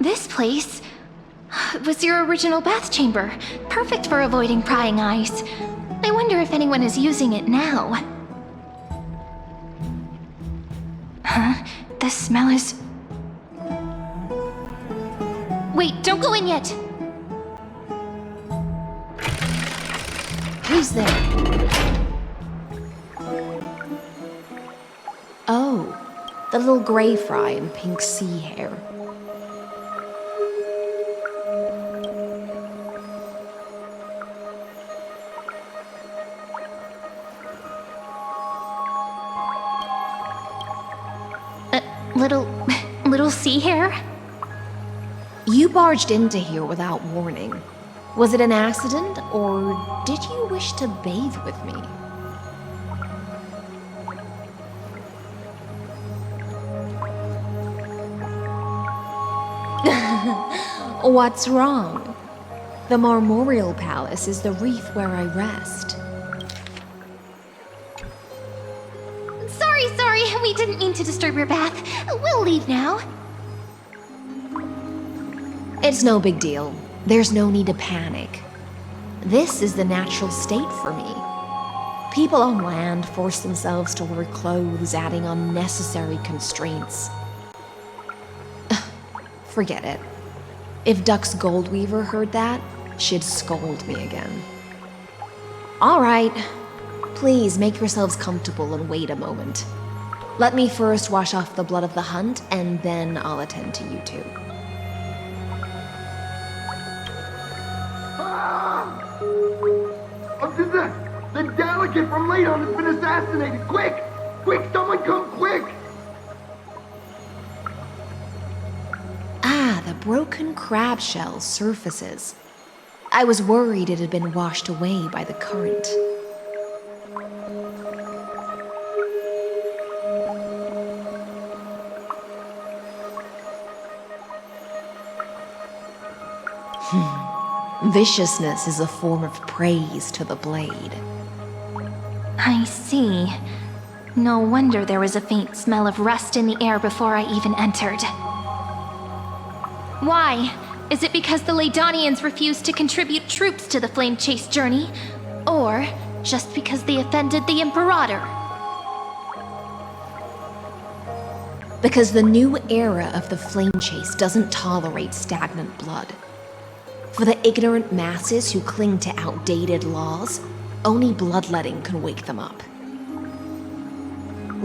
This place was your original bath chamber. Perfect for avoiding prying eyes. I wonder if anyone is using it now. Huh? The smell is... Wait, don't go in yet! Who's there? Oh, the little gray fry in pink sea hair. Little sea hair? You barged into here without warning. Was it an accident, or did you wish to bathe with me? What's wrong? The Marmoreal Palace is the reef where I rest. Sorry, we didn't mean to disturb your bath. We'll leave now. It's no big deal. There's no need to panic. This is the natural state for me. People on land force themselves to wear clothes, adding unnecessary constraints. Forget it. If Duck's Goldweaver heard that, she'd scold me again. All right. Please make yourselves comfortable and wait a moment. Let me first wash off the blood of the hunt, and then I'll attend to you two. The delegate from Ladon has been assassinated! Quick! Quick, someone come quick! Ah, the broken crab shell surfaces. I was worried it had been washed away by the current. Viciousness is a form of praise to the blade. I see. No wonder there was a faint smell of rust in the air before I even entered. Why? Is it because the Ladonians refused to contribute troops to the Flame Chase journey? Or just because they offended the Imperator? Because the new era of the Flame Chase doesn't tolerate stagnant blood. For the ignorant masses who cling to outdated laws, only bloodletting can wake them up.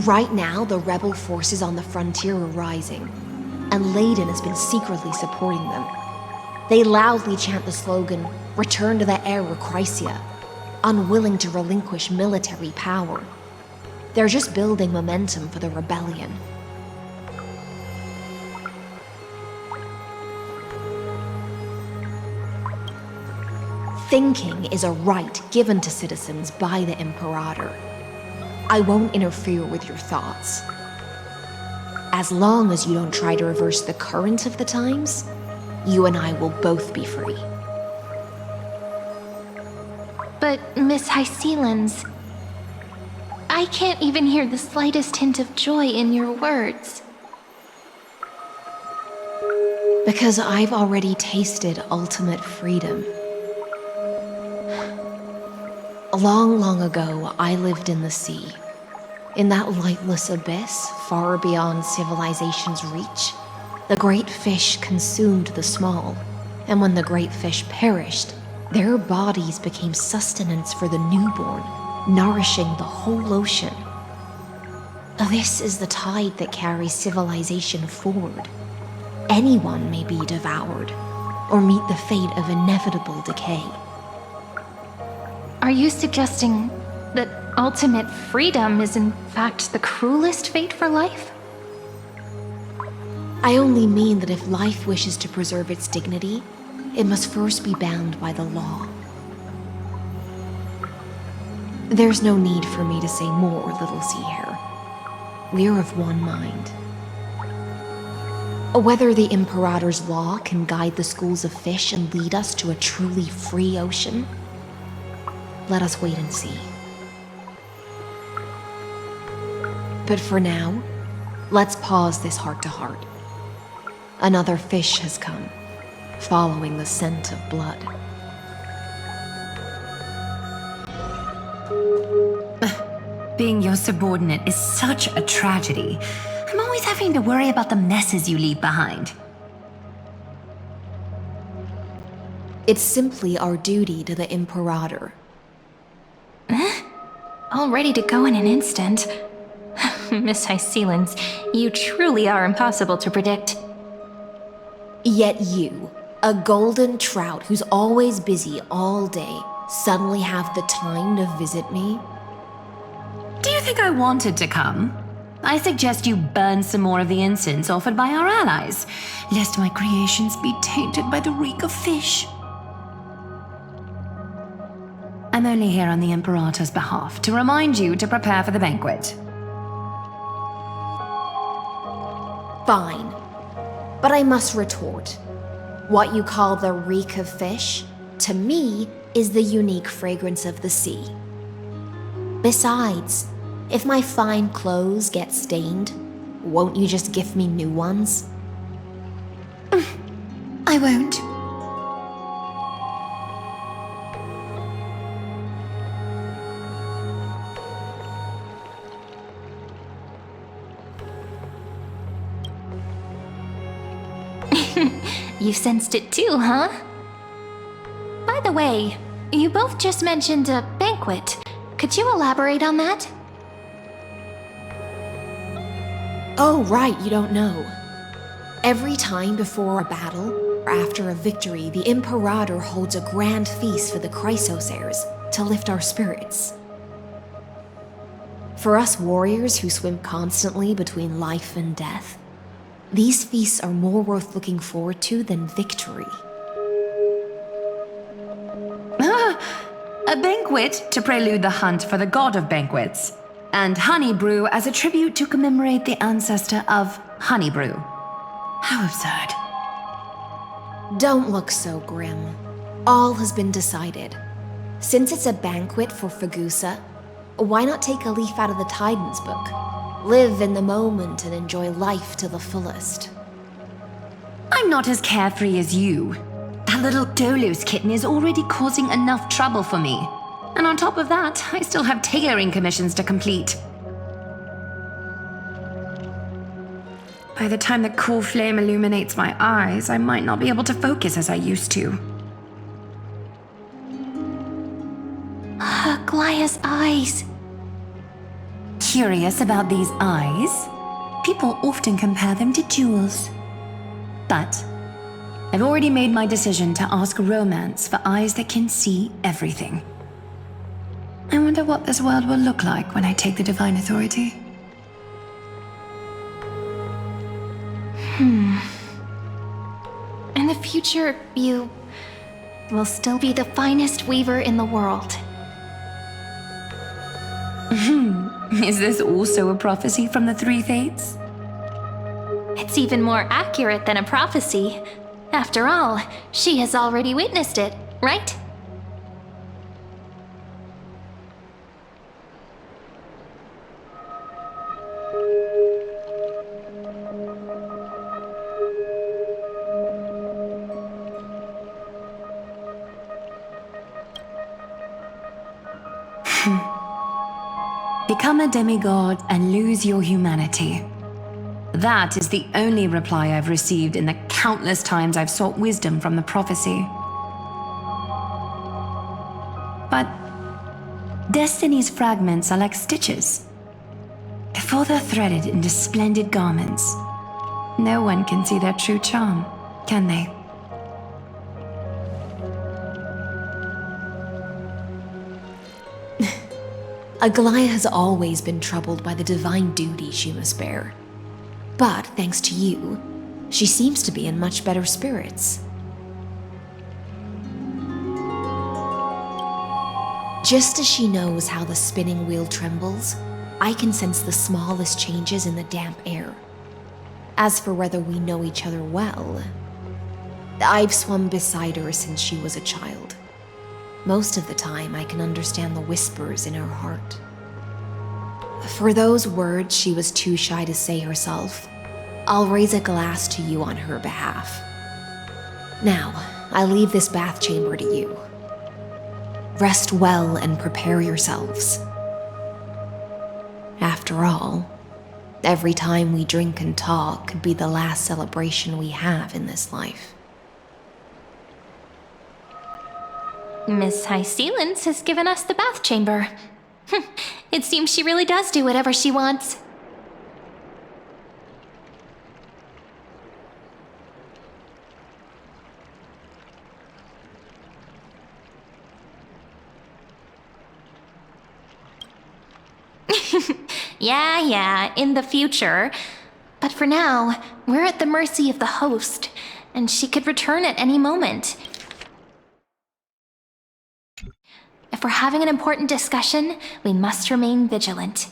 Right now, the rebel forces on the frontier are rising, and Ladon has been secretly supporting them. They loudly chant the slogan, "Return to the Era Chrysia," unwilling to relinquish military power. They're just building momentum for the rebellion. Thinking is a right given to citizens by the Imperator. I won't interfere with your thoughts. As long as you don't try to reverse the current of the times, you and I will both be free. But, Miss Hysealans, I can't even hear the slightest hint of joy in your words. Because I've already tasted ultimate freedom. Long, long ago, I lived in the sea. In that lightless abyss, far beyond civilization's reach, the great fish consumed the small, and when the great fish perished, their bodies became sustenance for the newborn, nourishing the whole ocean. This is the tide that carries civilization forward. Anyone may be devoured, or meet the fate of inevitable decay. Are you suggesting that ultimate freedom is in fact the cruelest fate for life? I only mean that if life wishes to preserve its dignity, it must first be bound by the law. There's no need for me to say more, little sea hare. We're of one mind. Whether the Imperator's law can guide the schools of fish and lead us to a truly free ocean, let us wait and see. But for now, let's pause this heart-to-heart. Another fish has come, following the scent of blood. Being your subordinate is such a tragedy. I'm always having to worry about the messes you leave behind. It's simply our duty to the Imperator. All ready to go in an instant. Miss Hycelens, you truly are impossible to predict. Yet you, a golden trout who's always busy all day, suddenly have the time to visit me? Do you think I wanted to come? I suggest you burn some more of the incense offered by our allies, lest my creations be tainted by the reek of fish. I'm only here on the Imperator's behalf to remind you to prepare for the banquet. Fine. But I must retort. What you call the reek of fish, to me, is the unique fragrance of the sea. Besides, if my fine clothes get stained, won't you just gift me new ones? I won't. You sensed it too, huh? By the way, you both just mentioned a banquet. Could you elaborate on that? Oh, right, you don't know. Every time before a battle or after a victory, the Imperator holds a grand feast for the Chrysos heirs to lift our spirits. For us warriors who swim constantly between life and death, these feasts are more worth looking forward to than victory. A banquet to prelude the hunt for the god of banquets, and honey brew as a tribute to commemorate the ancestor of honey brew. How absurd. Don't look so grim. All has been decided. Since it's a banquet for Fagusa, why not take a leaf out of the Titan's book? Live in the moment and enjoy life to the fullest. I'm not as carefree as you. That little Dolos kitten is already causing enough trouble for me. And on top of that, I still have tailoring commissions to complete. By the time the cool flame illuminates my eyes, I might not be able to focus as I used to. Glaya's eyes. Curious about these eyes? People often compare them to jewels. But I've already made my decision to ask Romance for eyes that can see everything. I wonder what this world will look like when I take the Divine Authority. In the future, you will still be the finest weaver in the world. Is this also a prophecy from the Three Fates? It's even more accurate than a prophecy. After all, she has already witnessed it, right? Become a demigod and lose your humanity. That is the only reply I've received in the countless times I've sought wisdom from the prophecy. But Destiny's fragments are like stitches. Before they're threaded into splendid garments, no one can see their true charm, can they? Aglaya has always been troubled by the divine duty she must bear. But thanks to you, she seems to be in much better spirits. Just as she knows how the spinning wheel trembles, I can sense the smallest changes in the damp air. As for whether we know each other well, I've swum beside her since she was a child. Most of the time, I can understand the whispers in her heart. For those words she was too shy to say herself, I'll raise a glass to you on her behalf. Now, I leave this bath chamber to you. Rest well and prepare yourselves. After all, every time we drink and talk could be the last celebration we have in this life. Miss High Sealance has given us the bath chamber. It seems she really does do whatever she wants. Yeah, in the future. But for now, we're at the mercy of the host, and she could return at any moment. If we're having an important discussion, we must remain vigilant.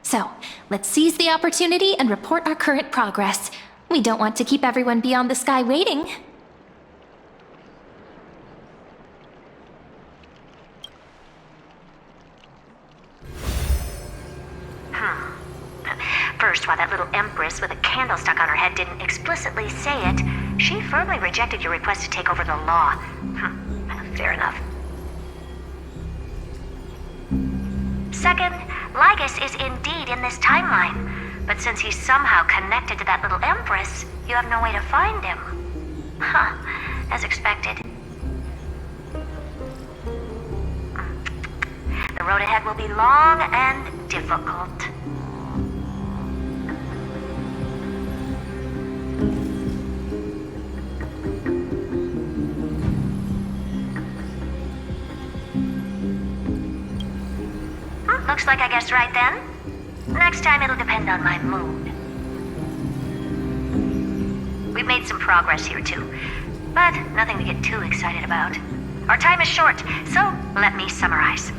So, let's seize the opportunity and report our current progress. We don't want to keep everyone beyond the sky waiting. First, while that little empress with a candle stuck on her head didn't explicitly say it, she firmly rejected your request to take over the law. Fair enough. Second, Lygus is indeed in this timeline, but since he's somehow connected to that little empress, you have no way to find him. As expected. The road ahead will be long and difficult. Looks like I guessed right then. Next time it'll depend on my mood. We've made some progress here too, but nothing to get too excited about. Our time is short, so let me summarize.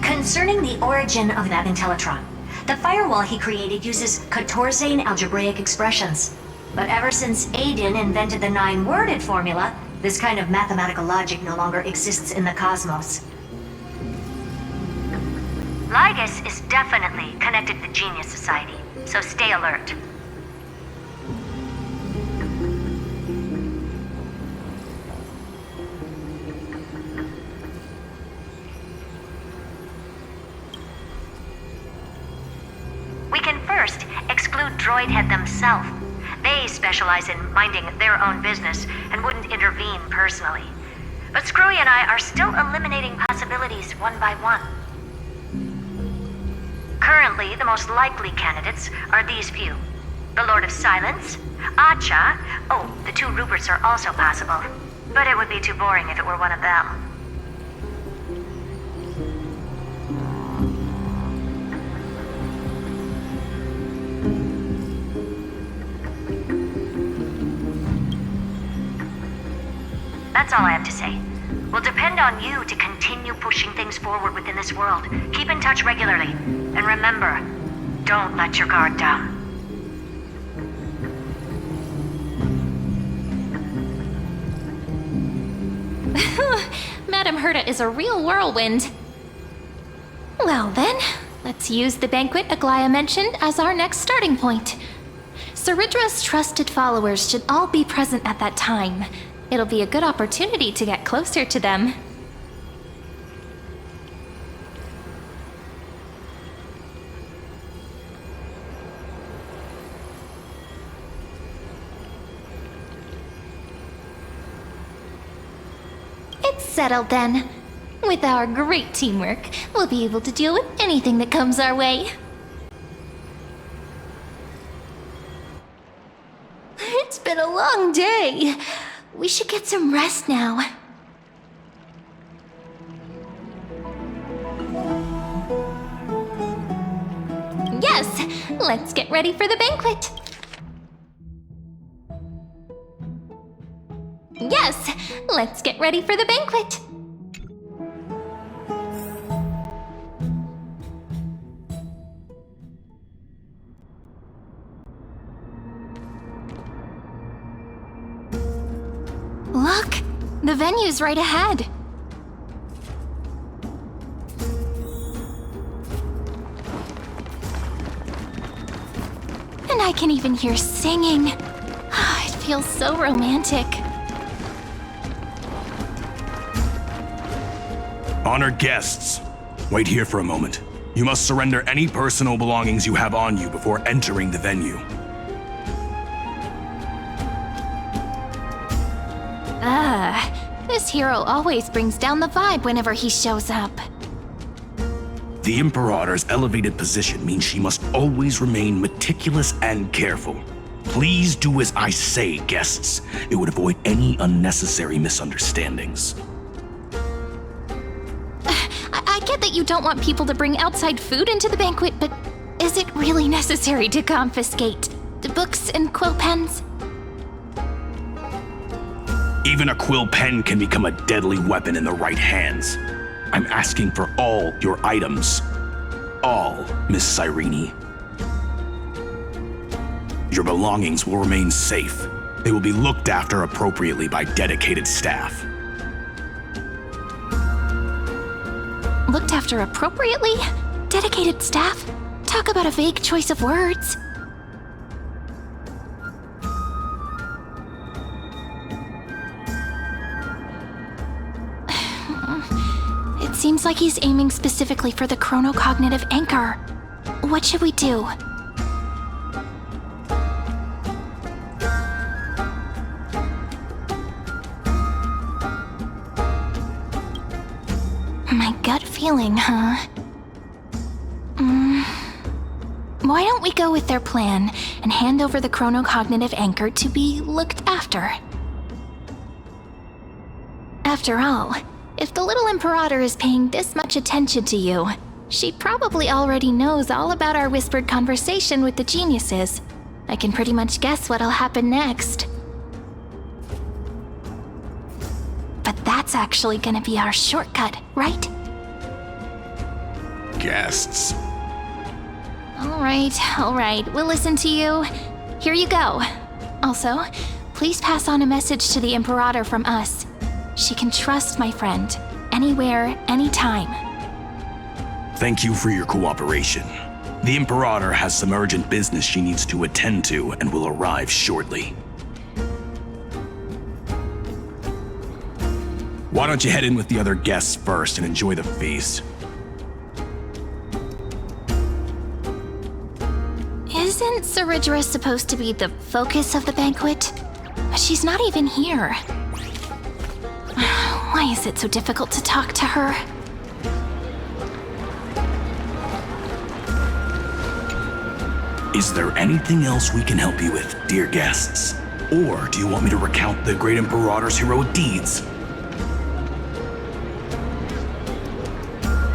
Concerning the origin of that Intellitron, the firewall he created uses Catorzane algebraic expressions. But ever since Aiden invented the 9-worded formula, this kind of mathematical logic no longer exists in the cosmos. Lygus is definitely connected to the Genius Society, so stay alert. We can first exclude Droidhead themselves. They specialize in minding their own business and wouldn't intervene personally. But Screwy and I are still eliminating possibilities one by one. Currently, the most likely candidates are these few. The Lord of Silence, Acha, the 2 Ruperts are also possible. But it would be too boring if it were one of them. That's all I have to say. We'll depend on you to continue pushing things forward within this world. Keep in touch regularly. And remember, don't let your guard down. Madame Herta is a real whirlwind. Well then, let's use the banquet Aglaia mentioned as our next starting point. Ceridra's trusted followers should all be present at that time. It'll be a good opportunity to get closer to them. It's settled then. With our great teamwork, we'll be able to deal with anything that comes our way. It's been a long day. We should get some rest now. Yes, let's get ready for the banquet. Yes, let's get ready for the banquet. Look, the venue's right ahead. And I can even hear singing. It feels so romantic. Honored guests, wait here for a moment. You must surrender any personal belongings you have on you before entering the venue. This hero always brings down the vibe whenever he shows up. The Imperator's elevated position means she must always remain meticulous and careful. Please do as I say, guests. It would avoid any unnecessary misunderstandings. I get that you don't want people to bring outside food into the banquet, but is it really necessary to confiscate the books and quill pens? Even a quill pen can become a deadly weapon in the right hands. I'm asking for all your items. All, Miss Cyrene. Your belongings will remain safe. They will be looked after appropriately by dedicated staff. Looked after appropriately? Dedicated staff? Talk about a vague choice of words. It seems like he's aiming specifically for the chronocognitive anchor. What should we do? My gut feeling, huh? Why don't we go with their plan and hand over the chronocognitive anchor to be looked after? After all, if the little Imperator is paying this much attention to you, she probably already knows all about our whispered conversation with the geniuses. I can pretty much guess what'll happen next. But that's actually gonna be our shortcut, right? Guests. All right, we'll listen to you. Here you go. Also, please pass on a message to the Imperator from us. She can trust my friend, anywhere, anytime. Thank you for your cooperation. The Imperator has some urgent business she needs to attend to and will arrive shortly. Why don't you head in with the other guests first and enjoy the feast? Isn't Ceridra supposed to be the focus of the banquet? But she's not even here. Why is it so difficult to talk to her? Is there anything else we can help you with, dear guests? Or do you want me to recount the great Imperator's heroic deeds?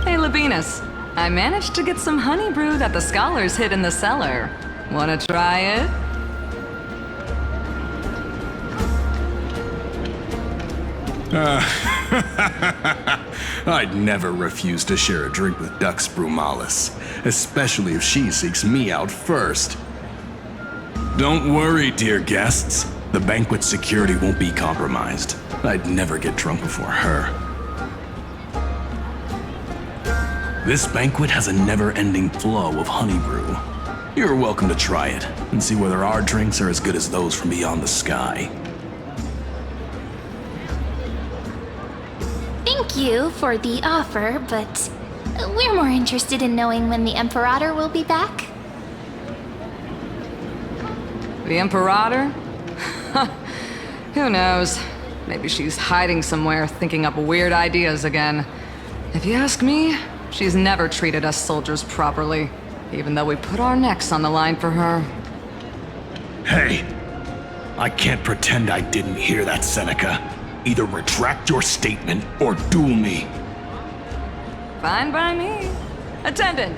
Hey, Labinas. I managed to get some honey brew that the scholars hid in the cellar. Wanna try it? I'd never refuse to share a drink with Dux Brumalis, especially if she seeks me out first. Don't worry, dear guests. The banquet security won't be compromised. I'd never get drunk before her. This banquet has a never-ending flow of honey brew. You're welcome to try it and see whether our drinks are as good as those from beyond the sky. Thank you for the offer, but we're more interested in knowing when the Imperator will be back. The Imperator? Who knows? Maybe she's hiding somewhere, thinking up weird ideas again. If you ask me, she's never treated us soldiers properly, even though we put our necks on the line for her. Hey, I can't pretend I didn't hear that, Seneca. Either retract your statement or duel me. Fine by me. Attendant,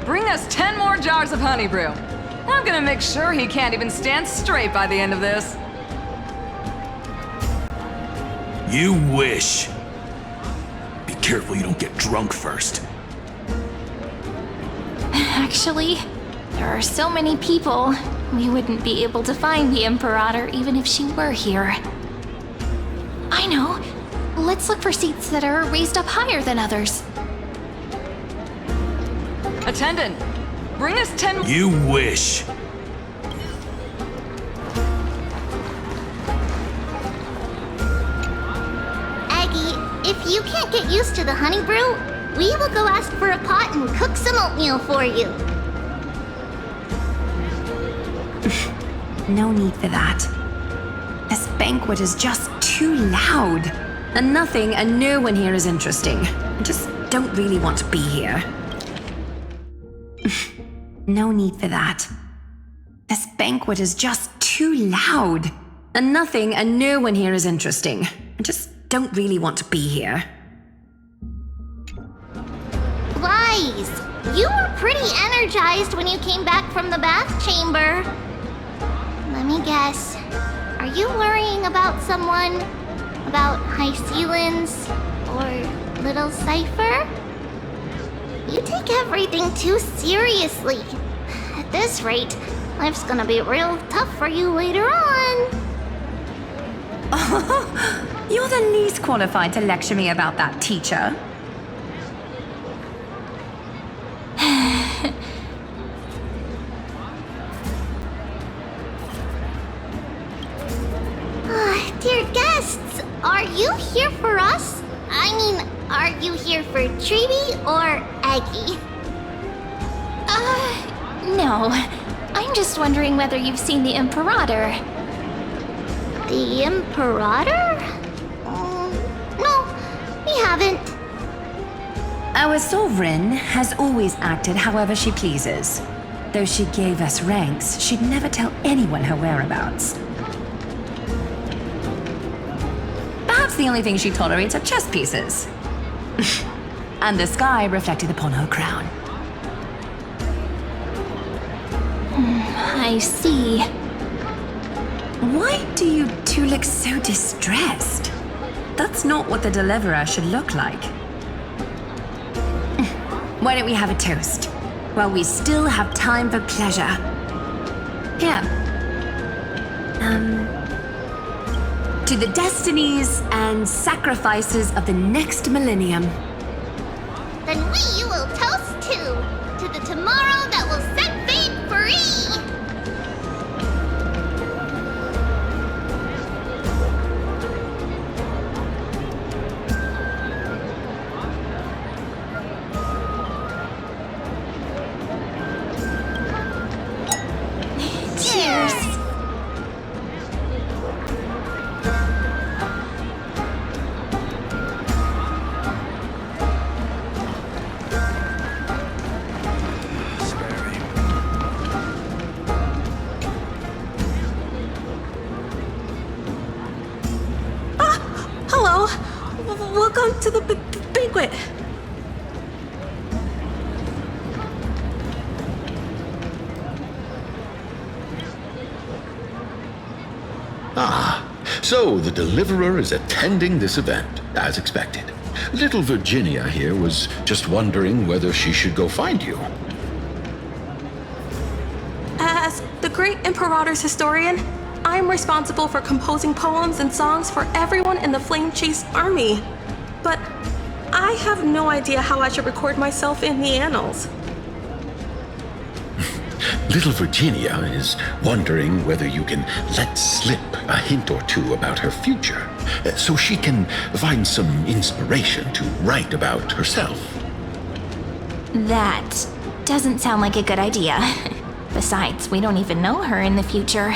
bring us 10 more jars of honey brew. I'm gonna make sure he can't even stand straight by the end of this. You wish. Be careful you don't get drunk first. Actually, there are so many people, we wouldn't be able to find the Imperator even if she were here. I know. Let's look for seats that are raised up higher than others. Attendant, bring us 10... You wish. can't get used to the honey brew, we will go ask for a pot and cook some oatmeal for you. No need for that. This banquet is just too loud. And nothing and no one here is interesting. I just don't really want to be here. No need for that. This banquet is just too loud. And nothing and no one here is interesting. I just don't really want to be here. Wise, you were pretty energized when you came back from the bath chamber. Let me guess. Are you worrying about someone? About High Sealins? Or Little Cypher? You take everything too seriously. At this rate, life's gonna be real tough for you later on. You're the least qualified to lecture me about that, teacher. Dear guests, are you here for us? I mean, are you here for Treeby or Aggie? No. I'm just wondering whether you've seen the Imperator. The Imperator? No, we haven't. Our sovereign has always acted however she pleases. Though she gave us ranks, she'd never tell anyone her whereabouts. Perhaps the only thing she tolerates are chess pieces. And the sky reflected upon her crown. I see. Why do you two look so distressed? That's not what the deliverer should look like. Why don't we have a toast? While we still have time for pleasure. Here. To the destinies and sacrifices of the next millennium. Then we will toast to the tomorrow that will set fate free! Cheers! Hello. Welcome to the banquet. So the deliverer is attending this event, as expected. Little Virginia here was just wondering whether she should go find you. As the great Imperator's historian, I'm responsible for composing poems and songs for everyone in the Flame Chase army. But I have no idea how I should record myself in the annals. Little Virginia is wondering whether you can let slip a hint or two about her future, so she can find some inspiration to write about herself. That doesn't sound like a good idea. Besides, we don't even know her in the future.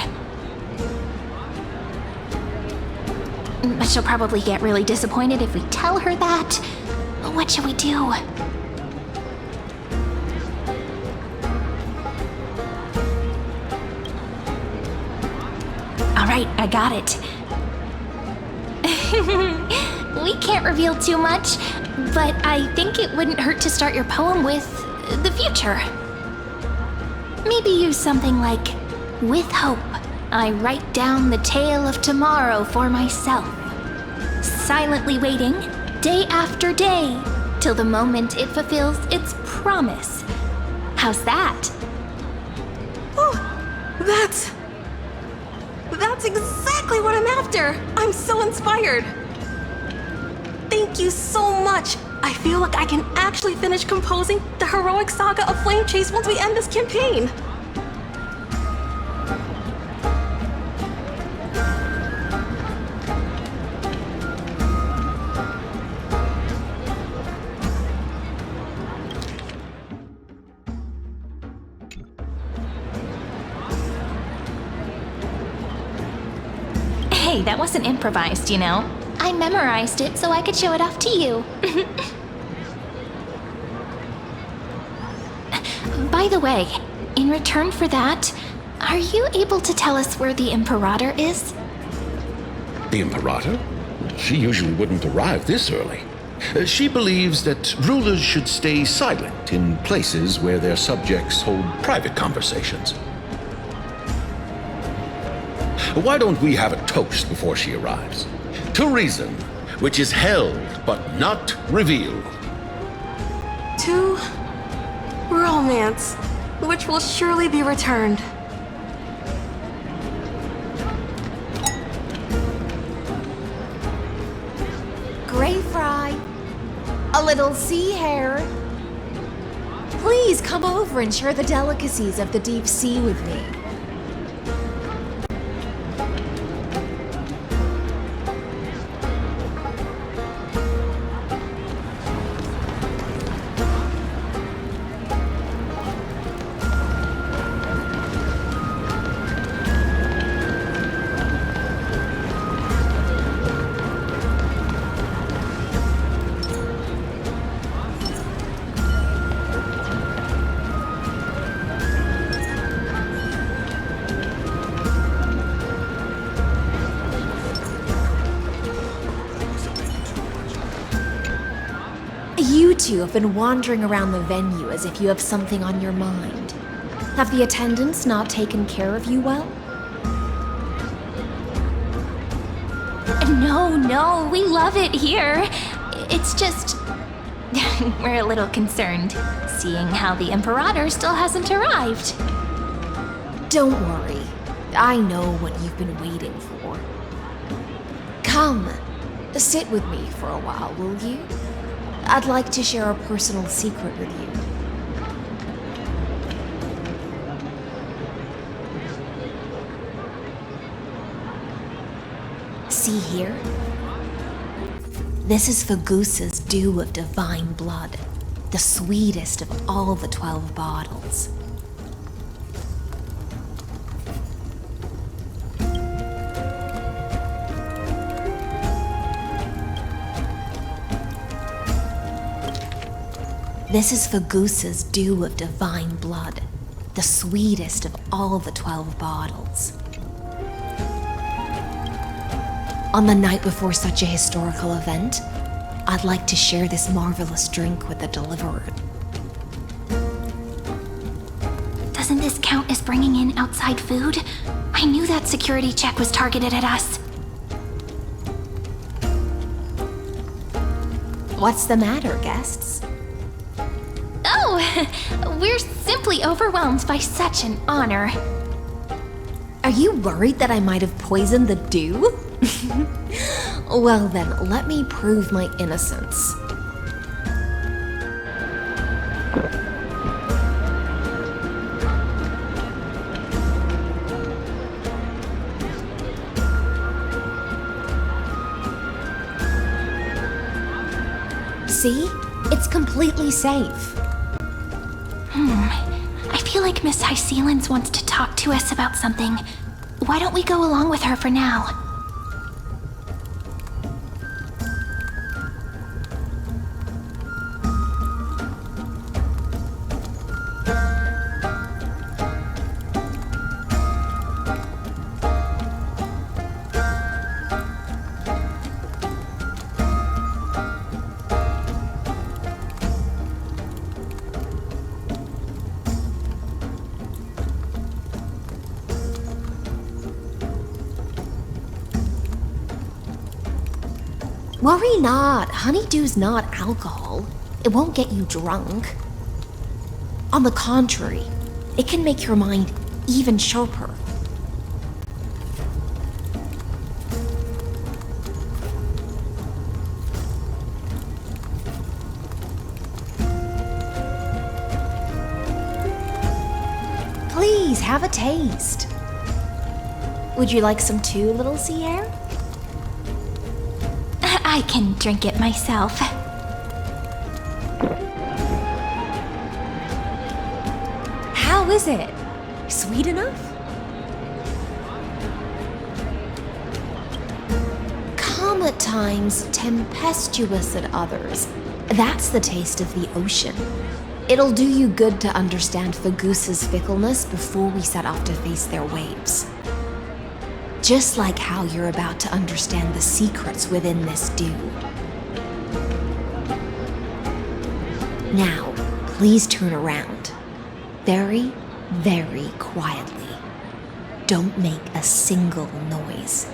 But she'll probably get really disappointed if we tell her that. What should we do? Alright, I got it. We can't reveal too much, but I think it wouldn't hurt to start your poem with the future. Maybe use something like, with hope, I write down the tale of tomorrow for myself. Silently waiting, day after day, till the moment it fulfills its promise. How's that? Oh, that's exactly what I'm after. I'm so inspired. Thank you so much. I feel like I can actually finish composing the heroic saga of Flame Chase once we end this campaign. Hey, that wasn't improvised, you know. I memorized it so I could show it off to you. By the way, in return for that, are you able to tell us where the Imperator is? The Imperator? She usually wouldn't arrive this early. She believes that rulers should stay silent in places where their subjects hold private conversations. Why don't we have a toast before she arrives? To reason, which is held but not revealed. To romance, which will surely be returned. Gray fry. A little sea hare. Please come over and share the delicacies of the deep sea with me. You two have been wandering around the venue as if you have something on your mind. Have the attendants not taken care of you well? No, we love it here. It's just... we're a little concerned, seeing how the Imperator still hasn't arrived. Don't worry. I know what you've been waiting for. Come, sit with me for a while, will you? I'd like to share a personal secret with you. See here? This is Fagusa's dew of divine blood, the sweetest of all the 12 bottles. This is Fagusa's dew of divine blood, the sweetest of all the 12 bottles. On the night before such a historical event, I'd like to share this marvelous drink with the deliverer. Doesn't this count as bringing in outside food? I knew that security check was targeted at us. What's the matter, guests? Oh, we're simply overwhelmed by such an honor. Are you worried that I might have poisoned the dew? Well then, let me prove my innocence. See? It's completely safe. I feel like Miss Hysealans wants to talk to us about something. Why don't we go along with her for now? Worry not, honeydew's not alcohol. It won't get you drunk. On the contrary, it can make your mind even sharper. Please, have a taste. Would you like some too, little sea air? I can drink it myself. How is it? Sweet enough? at times, tempestuous at others. That's the taste of the ocean. It'll do you good to understand the goose's fickleness before we set off to face their waves. Just like how you're about to understand the secrets within this dew. Now, please turn around. Very, very quietly. Don't make a single noise.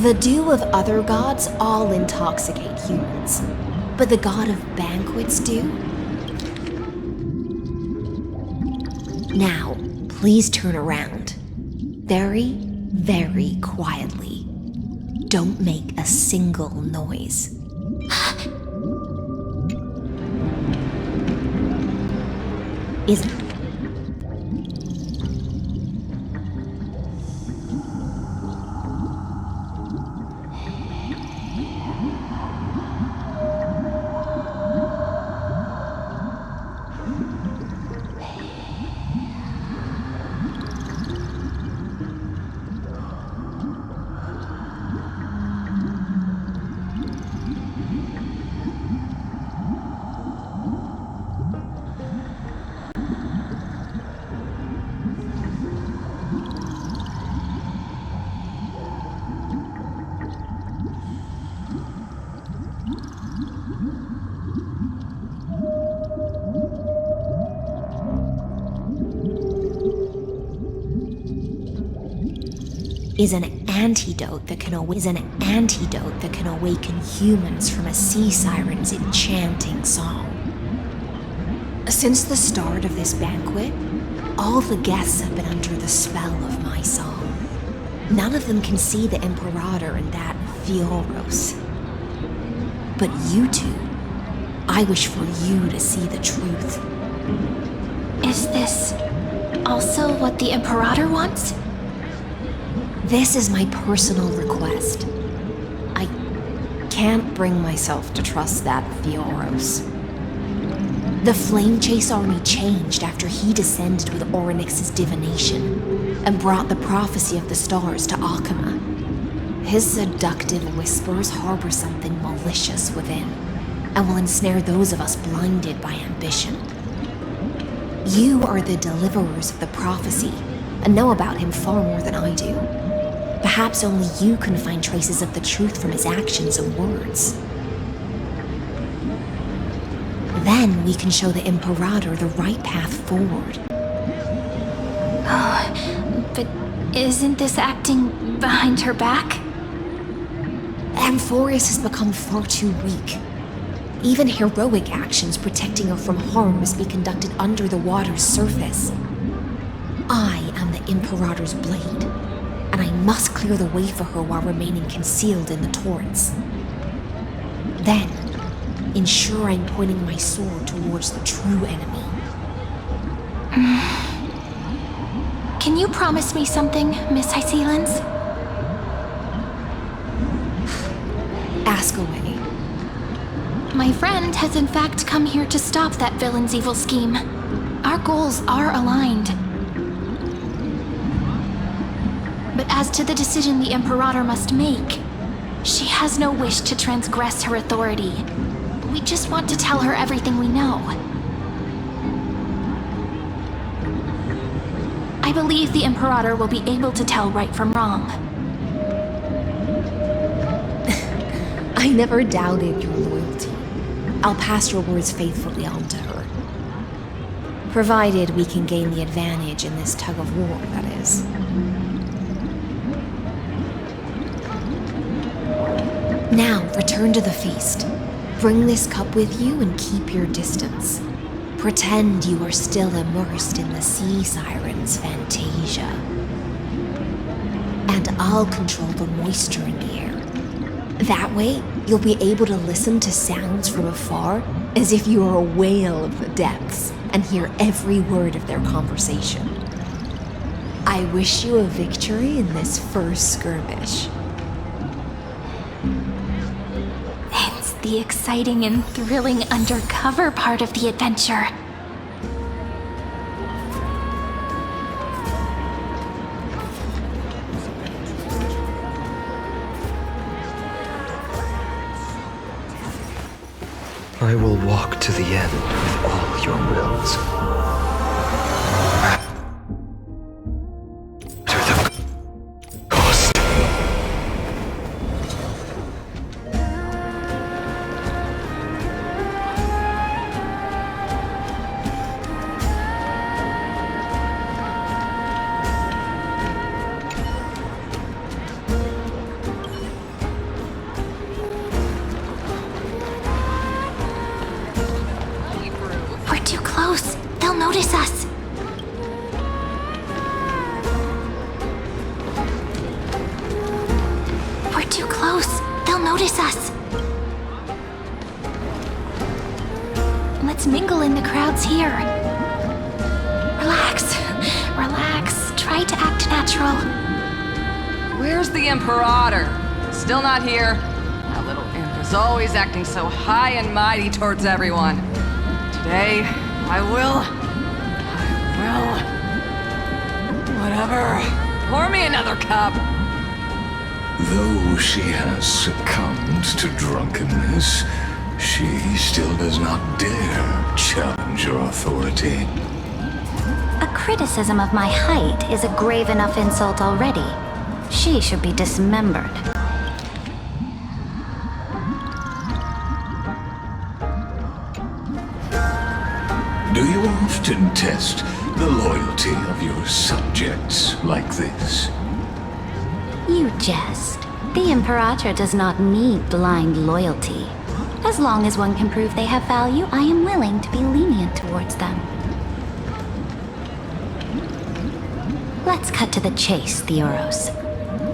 The dew of other gods all intoxicate humans, but the god of banquets do? Now, please turn around. Very, very quietly. Don't make a single noise. Isn't an antidote that can awaken humans from a sea siren's enchanting song. Since the start of this banquet, all the guests have been under the spell of my song. None of them can see the Imperator and that Fioros. But you two, I wish for you to see the truth. Is this also what the Imperator wants? This is my personal request. I can't bring myself to trust that Fioros. The Flame Chase army changed after he descended with Orynyx's divination and brought the prophecy of the stars to Akama. His seductive whispers harbor something malicious within and will ensnare those of us blinded by ambition. You are the deliverers of the prophecy and know about him far more than I do. Perhaps only you can find traces of the truth from his actions and words. Then we can show the Imperator the right path forward. Oh, but isn't this acting behind her back? Amphorius has become far too weak. Even heroic actions protecting her from harm must be conducted under the water's surface. I am the Imperator's blade, and I must clear the way for her while remaining concealed in the torrents. Then, ensure I'm pointing my sword towards the true enemy. Can you promise me something, Miss Hycelens? Ask away. My friend has in fact come here to stop that villain's evil scheme. Our goals are aligned. But as to the decision the Imperator must make, she has no wish to transgress her authority. We just want to tell her everything we know. I believe the Imperator will be able to tell right from wrong. I never doubted your loyalty. I'll pass your words faithfully on to her. Provided we can gain the advantage in this tug of war, that is. Now, return to the feast. Bring this cup with you and keep your distance. Pretend you are still immersed in the sea siren's fantasia. And I'll control the moisture in the air. That way, you'll be able to listen to sounds from afar as if you are a whale of the depths and hear every word of their conversation. I wish you a victory in this first skirmish. It's the exciting and thrilling undercover part of the adventure. I will walk to the end with all your wills. To the cost. notice us. We're too close. They'll notice us. Let's mingle in the crowds here. Relax. Relax. Try to act natural. Where's the Imperator? Still not here. That little imp is always acting so high and mighty towards everyone. Today, I will. Whatever. Pour me another cup. Though she has succumbed to drunkenness, she still does not dare challenge your authority. A criticism of my height is a grave enough insult already. She should be dismembered. Do you often test the loyalty of your subjects like this? You jest. The Imperator does not need blind loyalty. As long as one can prove they have value, I am willing to be lenient towards them. Let's cut to the chase, Theoros.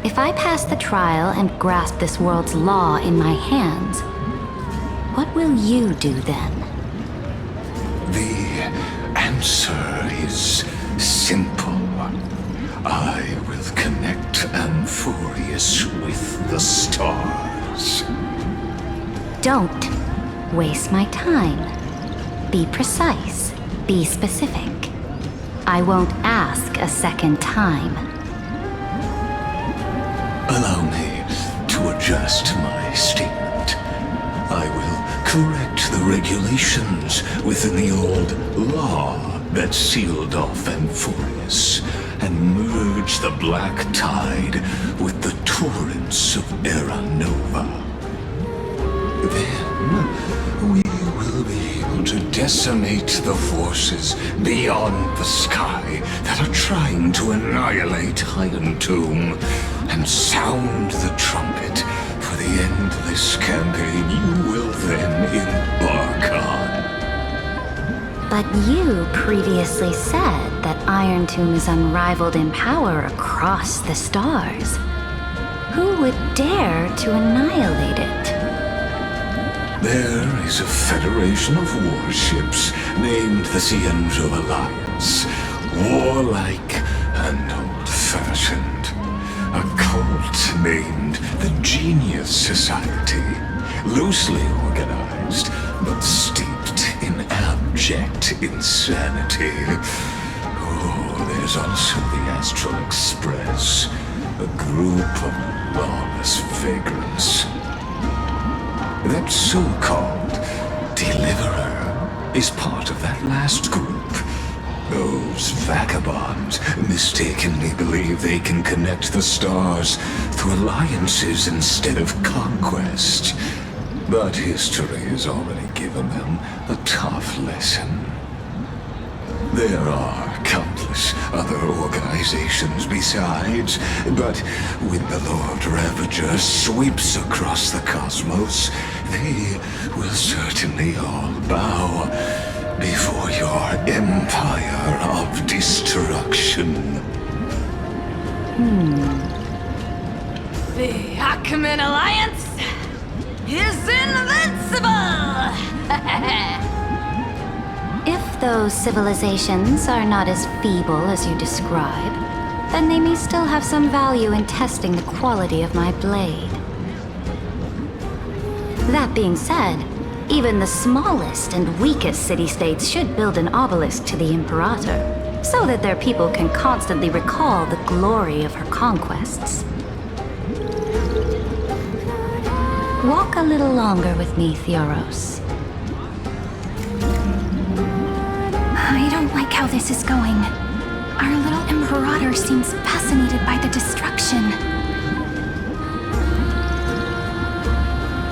If I pass the trial and grasp this world's law in my hands, what will you do then? The answer is simple. I will connect Amphorius with the stars. Don't waste my time. Be precise. Be specific. I won't ask a second time. Allow me to adjust my statement. I will correct the regulations within the old law that sealed off Amphorius and merge the black tide with the torrents of Era Nova. Then we will be able to decimate the forces beyond the sky that are trying to annihilate Iron Tomb and sound the trumpet for the endless campaign you will then embark on. But you previously said that Iron Tomb is unrivaled in power across the stars. Who would dare to annihilate it? There is a federation of warships named the Cienzo Alliance, warlike and old-fashioned. A cult named the Genius Society, loosely organized, but steeped in abject insanity. Oh, there's also the Astral Express, a group of lawless vagrants. That so-called Deliverer is part of that last group. Those vagabonds mistakenly believe they can connect the stars through alliances instead of conquest. But history has already given them a tough lesson. There are countless other organizations besides, but when the Lord Ravager sweeps across the cosmos, they will certainly all bow before your empire of destruction. The Ackman Alliance is invincible! If those civilizations are not as feeble as you describe, then they may still have some value in testing the quality of my blade. That being said, even the smallest and weakest city-states should build an obelisk to the Imperator, so that their people can constantly recall the glory of her conquests. Walk a little longer with me, Theoros. I don't like how this is going. Our little Imperator seems fascinated by the destruction.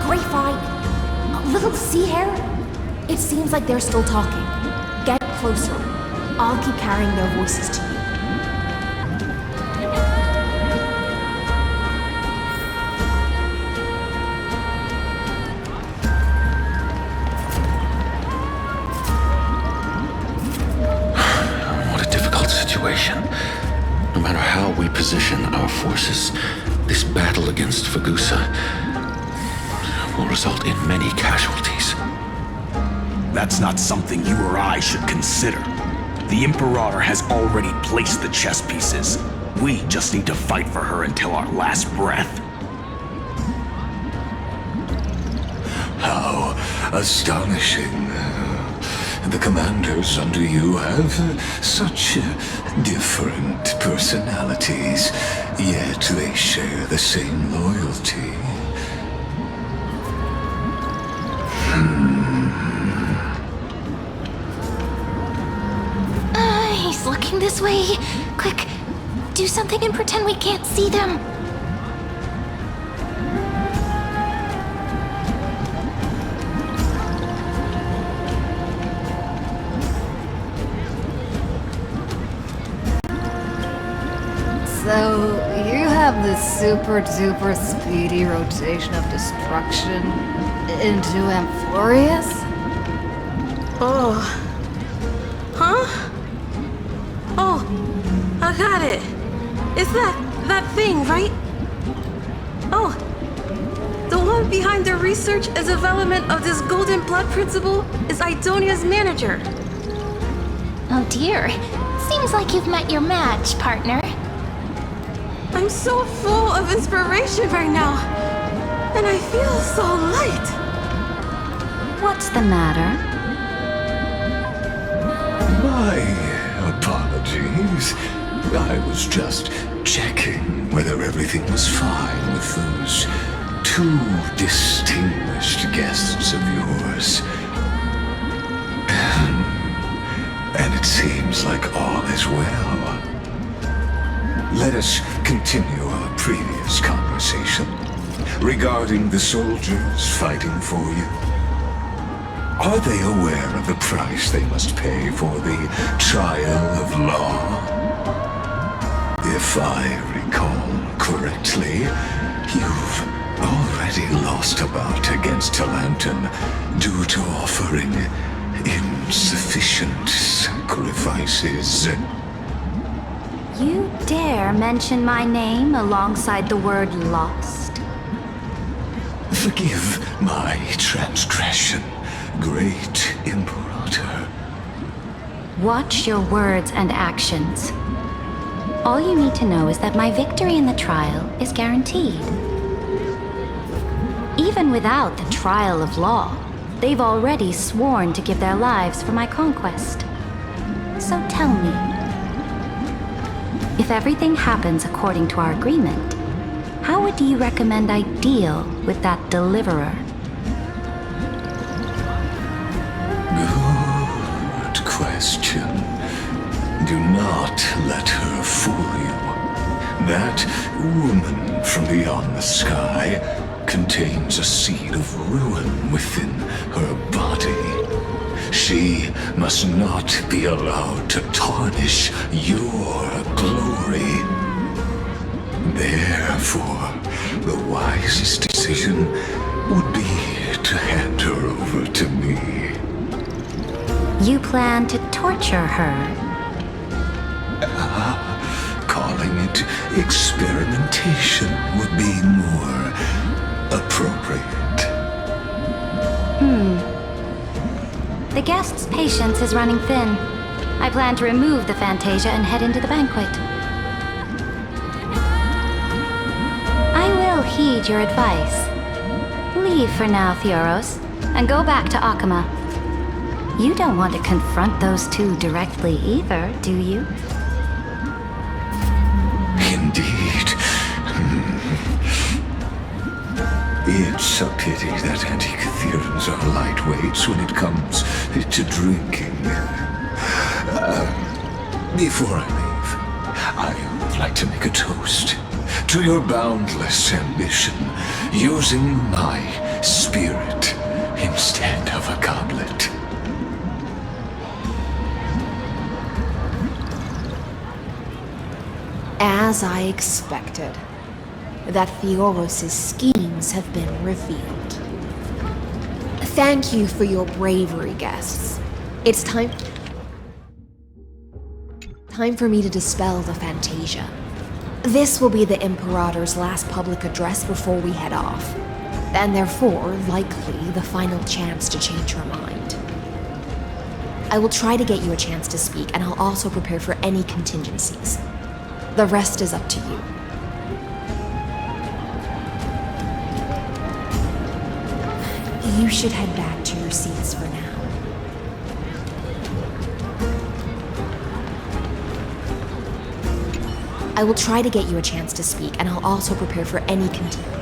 Great fight. Little sea hare? It seems like they're still talking. Get closer. I'll keep carrying their voices to you. situation. No matter how we position our forces, this battle against Fagusa will result in many casualties. That's not something you or I should consider. The Imperator has already placed the chess pieces. We just need to fight for her until our last breath. How astonishing. The commanders under you have such different personalities, yet they share the same loyalty. He's looking this way. Quick, do something and pretend we can't see them. So, you have this super duper speedy rotation of destruction into Amphorius? Oh. Huh? Oh, I got it. It's that thing, right? Oh. The one behind the research and development of this golden blood principle is Idonia's manager. Oh dear. Seems like you've met your match, partner. I'm so full of inspiration right now. And I feel so light. What's the matter? My apologies. I was just checking whether everything was fine with those two distinguished guests of yours. And it seems like all is well. Let us continue our previous conversation regarding the soldiers fighting for you. Are they aware of the price they must pay for the trial of law? If I recall correctly, you've already lost a bout against Talanton due to offering insufficient sacrifices. You dare mention my name alongside the word lost? Forgive my transgression, great Imperator. Watch your words and actions. All you need to know is that my victory in the trial is guaranteed. Even without the trial of law, they've already sworn to give their lives for my conquest. So tell me, if everything happens according to our agreement, how would you recommend I deal with that deliverer? Good question. Do not let her fool you. That woman from beyond the sky contains a seed of ruin within her body. She must not be allowed to tarnish your glory. Therefore, the wisest decision would be to hand her over to me. You plan to torture her? Calling it experimentation would be more appropriate. The guest's patience is running thin. I plan to remove the Fantasia and head into the banquet. I will heed your advice. Leave for now, Theoros, and go back to Akama. You don't want to confront those two directly either, do you? Indeed. It's a pity that Antikytherians are lightweights when it comes to drinking. Before I leave, I would like to make a toast to your boundless ambition, using my spirit instead of a goblet. As I expected, that Theoros' schemes have been revealed. Thank you for your bravery, guests. It's time Time for me to dispel the Fantasia. This will be the Imperator's last public address before we head off, and therefore, likely, the final chance to change her mind. I will try to get you a chance to speak, and I'll also prepare for any contingencies. The rest is up to you. You should head back to your seats for now. I will try to get you a chance to speak, and I'll also prepare for any contingencies.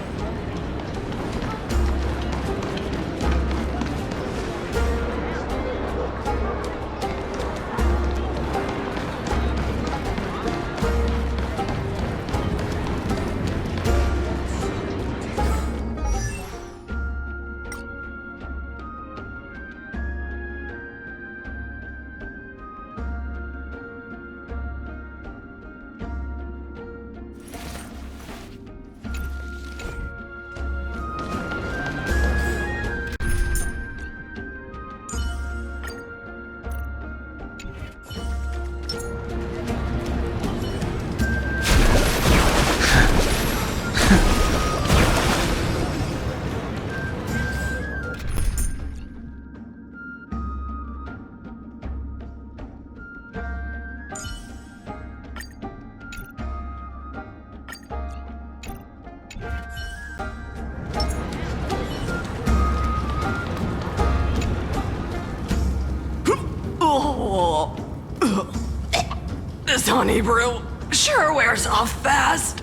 This honey brew sure wears off fast.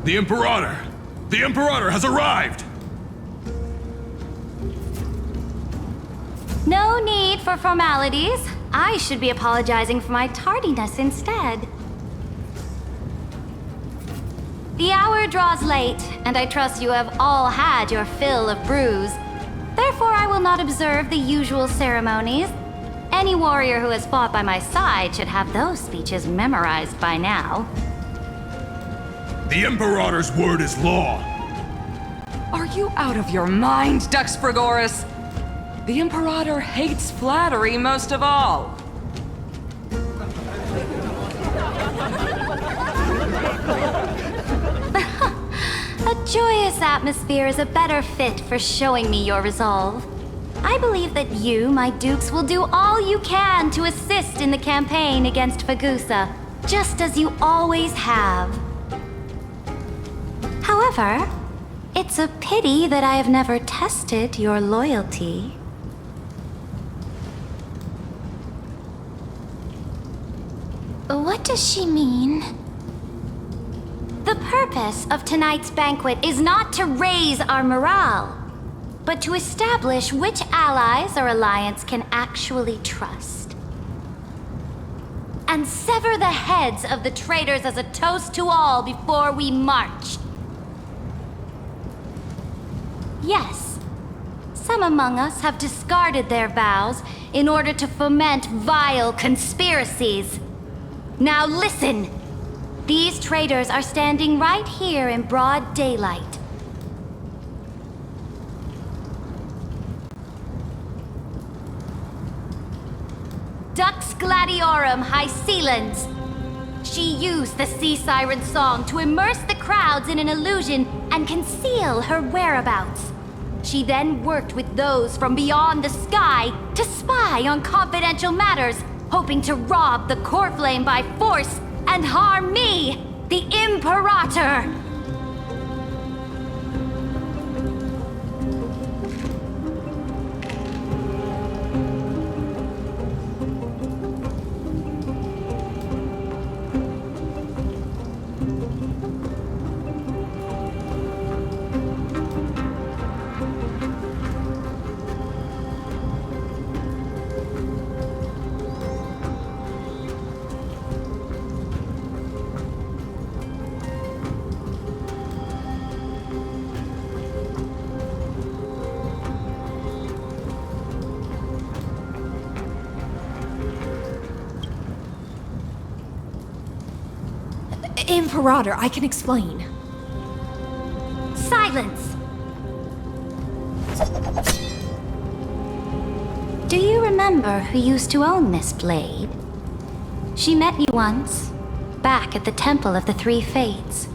The Imperator! The Imperator has arrived! No need for formalities. I should be apologizing for my tardiness instead. The hour draws late, and I trust you have all had your fill of brews. Therefore, I will not observe the usual ceremonies. Any warrior who has fought by my side should have those speeches memorized by now. The Imperator's word is law! Are you out of your mind, Dux Frigoris? The Imperator hates flattery most of all. A joyous atmosphere is a better fit for showing me your resolve. I believe that you, my dukes, will do all you can to assist in the campaign against Fagusa, just as you always have. However, it's a pity that I have never tested your loyalty. What does she mean? The purpose of tonight's banquet is not to raise our morale, but to establish which allies our alliance can actually trust. And sever the heads of the traitors as a toast to all before we march. Yes, some among us have discarded their vows in order to foment vile conspiracies. Now listen! These traitors are standing right here in broad daylight. Dux Gladiorum Hycelens. She used the Sea Siren song to immerse the crowds in an illusion and conceal her whereabouts. She then worked with those from beyond the sky to spy on confidential matters, hoping to rob the core flame by force and harm me, the Imperator! Imperator, I can explain. Silence! remember who used to own this blade? She met you once, back at the Temple of the Three Fates.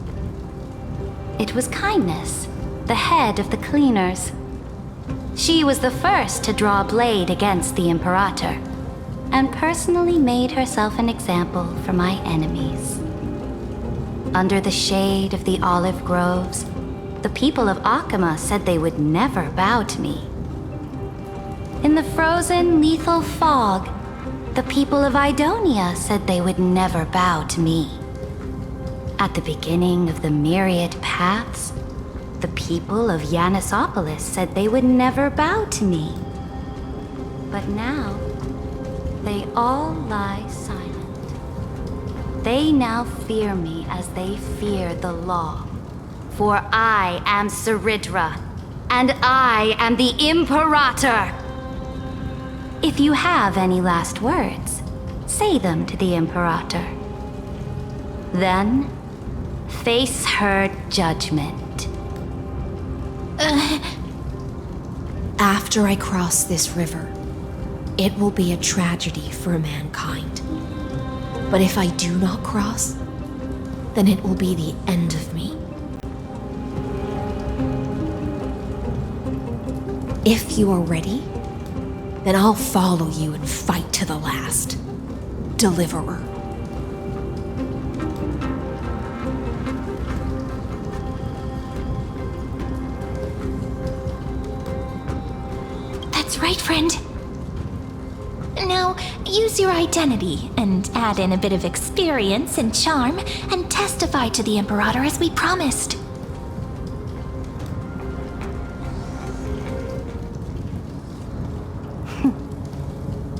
It was Kindness, the head of the cleaners. She was the first to draw a blade against the Imperator, and personally made herself an example for my enemies. Under the shade of the olive groves, the people of Akama said they would never bow to me. In the frozen, lethal fog, the people of Idonia said they would never bow to me. At the beginning of the myriad paths, the people of Yanisopolis said they would never bow to me. But now, they all lie silent. They now fear me as they fear the law. For I am Seridra, and I am the Imperator! If you have any last words, say them to the Imperator. Then, face her judgment. After I cross this river, it will be a tragedy for mankind. But if I do not cross, then it will be the end of me. If you are ready, then I'll follow you and fight to the last. Deliverer. That's right, friend. Now, use your identity and add in a bit of experience and charm and testify to the Imperator as we promised.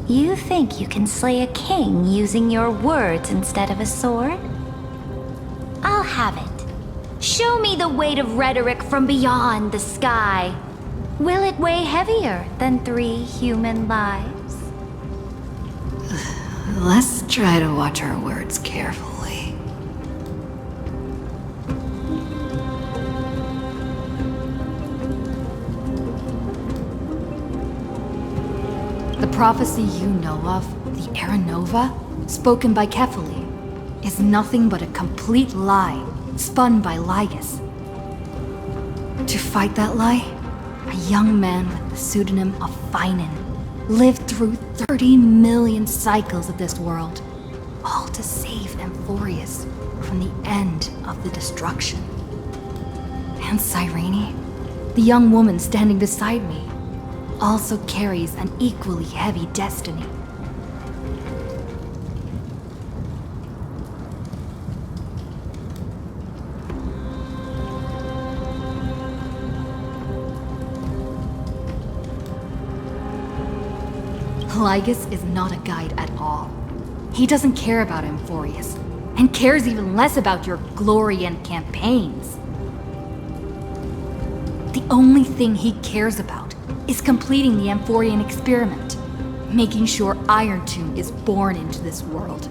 You think you can slay a king using your words instead of a sword? I'll have it. Show me the weight of rhetoric from beyond the sky. Will it weigh heavier than 3 human lives? Let's try to watch our words carefully. The prophecy you know of, the Aranova, spoken by Kefali, is nothing but a complete lie spun by Lygus. To fight that lie, a young man with the pseudonym of Finan lived through 30 million cycles of this world, all to save Amphorius from the end of the destruction. And Cyrene, the young woman standing beside me, also carries an equally heavy destiny. Lygus is not a guide at all. He doesn't care about Amphorius, and cares even less about your glory and campaigns. The only thing he cares about is completing the Amphorian experiment, making sure Iron Tomb is born into this world,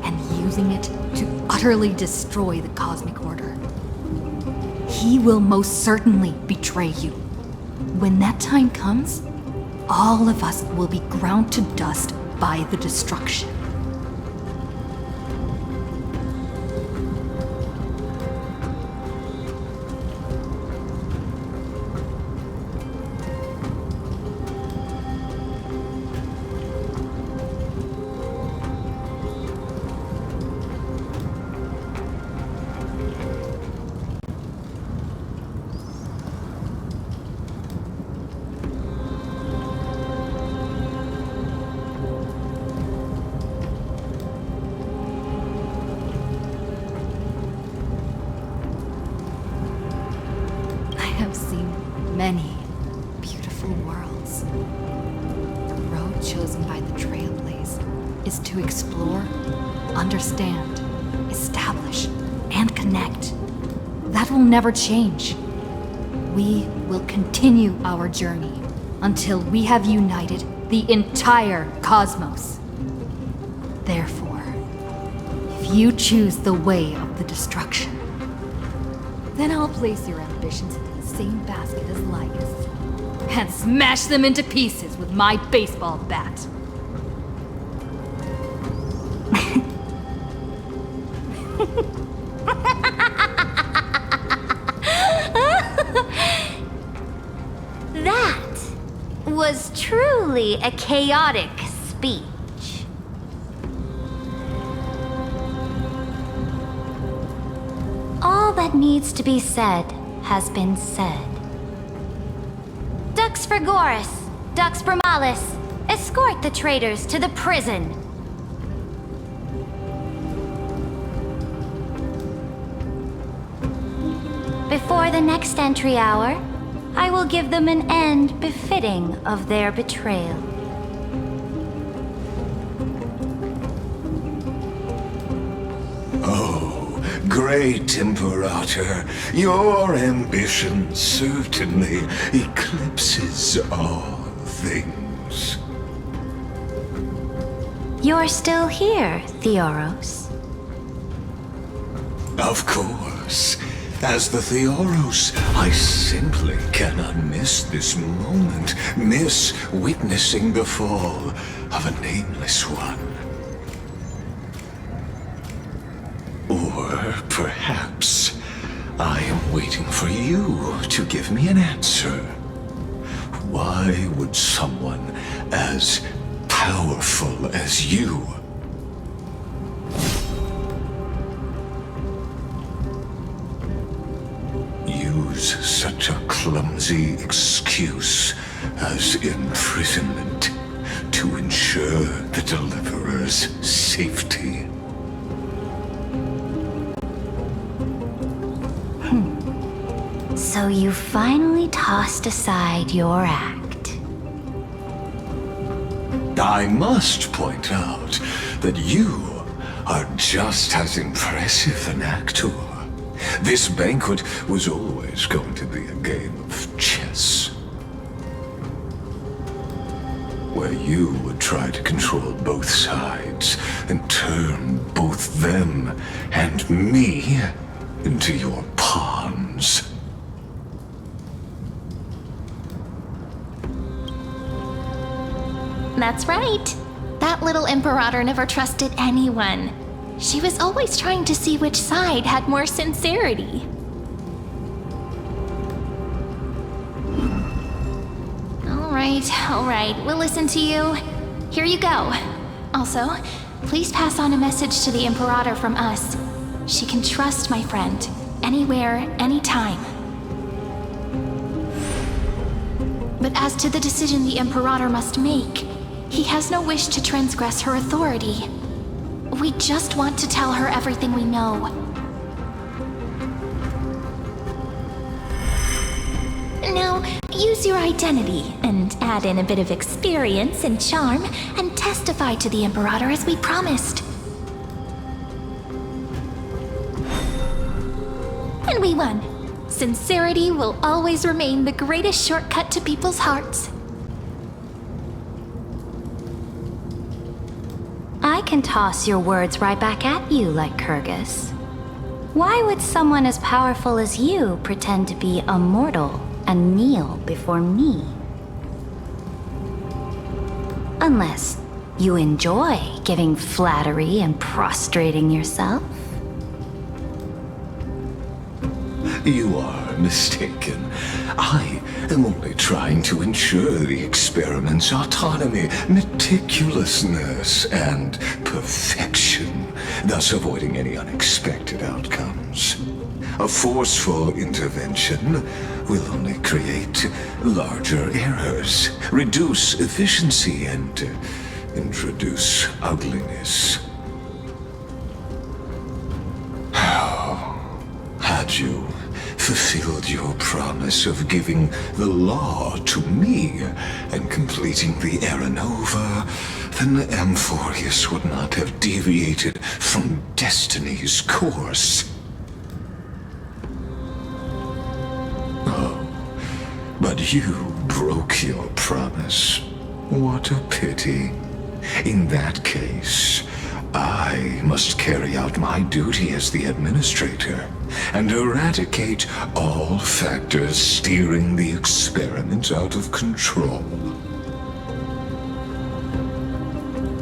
and using it to utterly destroy the Cosmic Order. He will most certainly betray you. When that time comes, all of us will be ground to dust by the destruction. Many beautiful worlds. The road chosen by the Trailblaze is to explore, understand, establish, and connect. That will never change. We will continue our journey until we have united the entire cosmos. Therefore, if you choose the way of the destruction, then I'll place your ambitions into the same basket as Lygus and smash them into pieces with my baseball bat. was truly a chaotic speech. All that needs to be said has been said. Dux Frigoris, Dux Brumalis, escort the traitors to the prison. Before the next entry hour, I will give them an end befitting of their betrayal. Oh, great Imperator, your ambition certainly eclipses all things. You're still here, Theoros. Of course. As the Theoros, I simply cannot miss this moment, miss witnessing the fall of a nameless one. Or perhaps I am waiting for you to give me an answer. Why would someone as powerful as you use such a clumsy excuse as imprisonment to ensure the Deliverer's safety? So you finally tossed aside your act. I must point out that you are just as impressive an actor. This banquet was always going to be a game of chess, where you would try to control both sides and turn both them and me into your pawns. That's right. That little Imperator never trusted anyone. She was always trying to see which side had more sincerity. All right, we'll listen to you. Here you go. Also, please pass on a message to the Imperator from us. She can trust my friend, anywhere, anytime. But as to the decision the Imperator must make, he has no wish to transgress her authority. We just want to tell her everything we know. Now, use your identity and add in a bit of experience and charm and testify to the Imperator as we promised. And we won. Sincerity will always remain the greatest shortcut to people's hearts. I can toss your words right back at you, like Kyrgyz. Why would someone as powerful as you pretend to be a mortal and kneel before me? Unless you enjoy giving flattery and prostrating yourself. You are mistaken. I am only trying to ensure the experiment's autonomy, meticulousness, and perfection, thus avoiding any unexpected outcomes. A forceful intervention will only create larger errors, reduce efficiency, and introduce ugliness. Had you fulfilled your promise of giving the law to me and completing the Aranova, then Amphorius would not have deviated from destiny's course. Oh, but you broke your promise. What a pity. In that case, I must carry out my duty as the administrator and eradicate all factors steering the experiment out of control.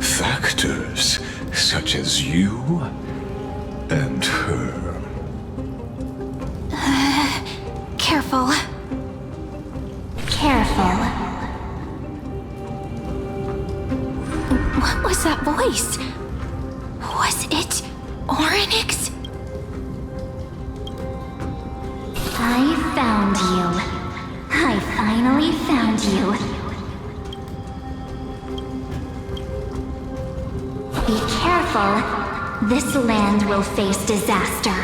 Factors such as you and her. Careful. Careful. that voice? Was it Orynyx? I found you. I finally found you. Be careful. This land will face disaster.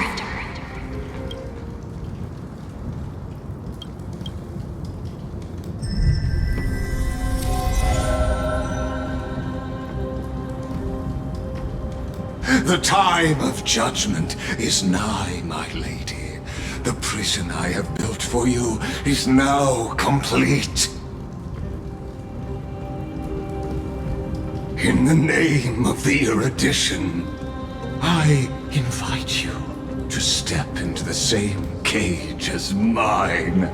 The time of judgment is nigh, my lady. The prison I have built for you is now complete. In the name of the erudition, I invite you to step into the same cage as mine.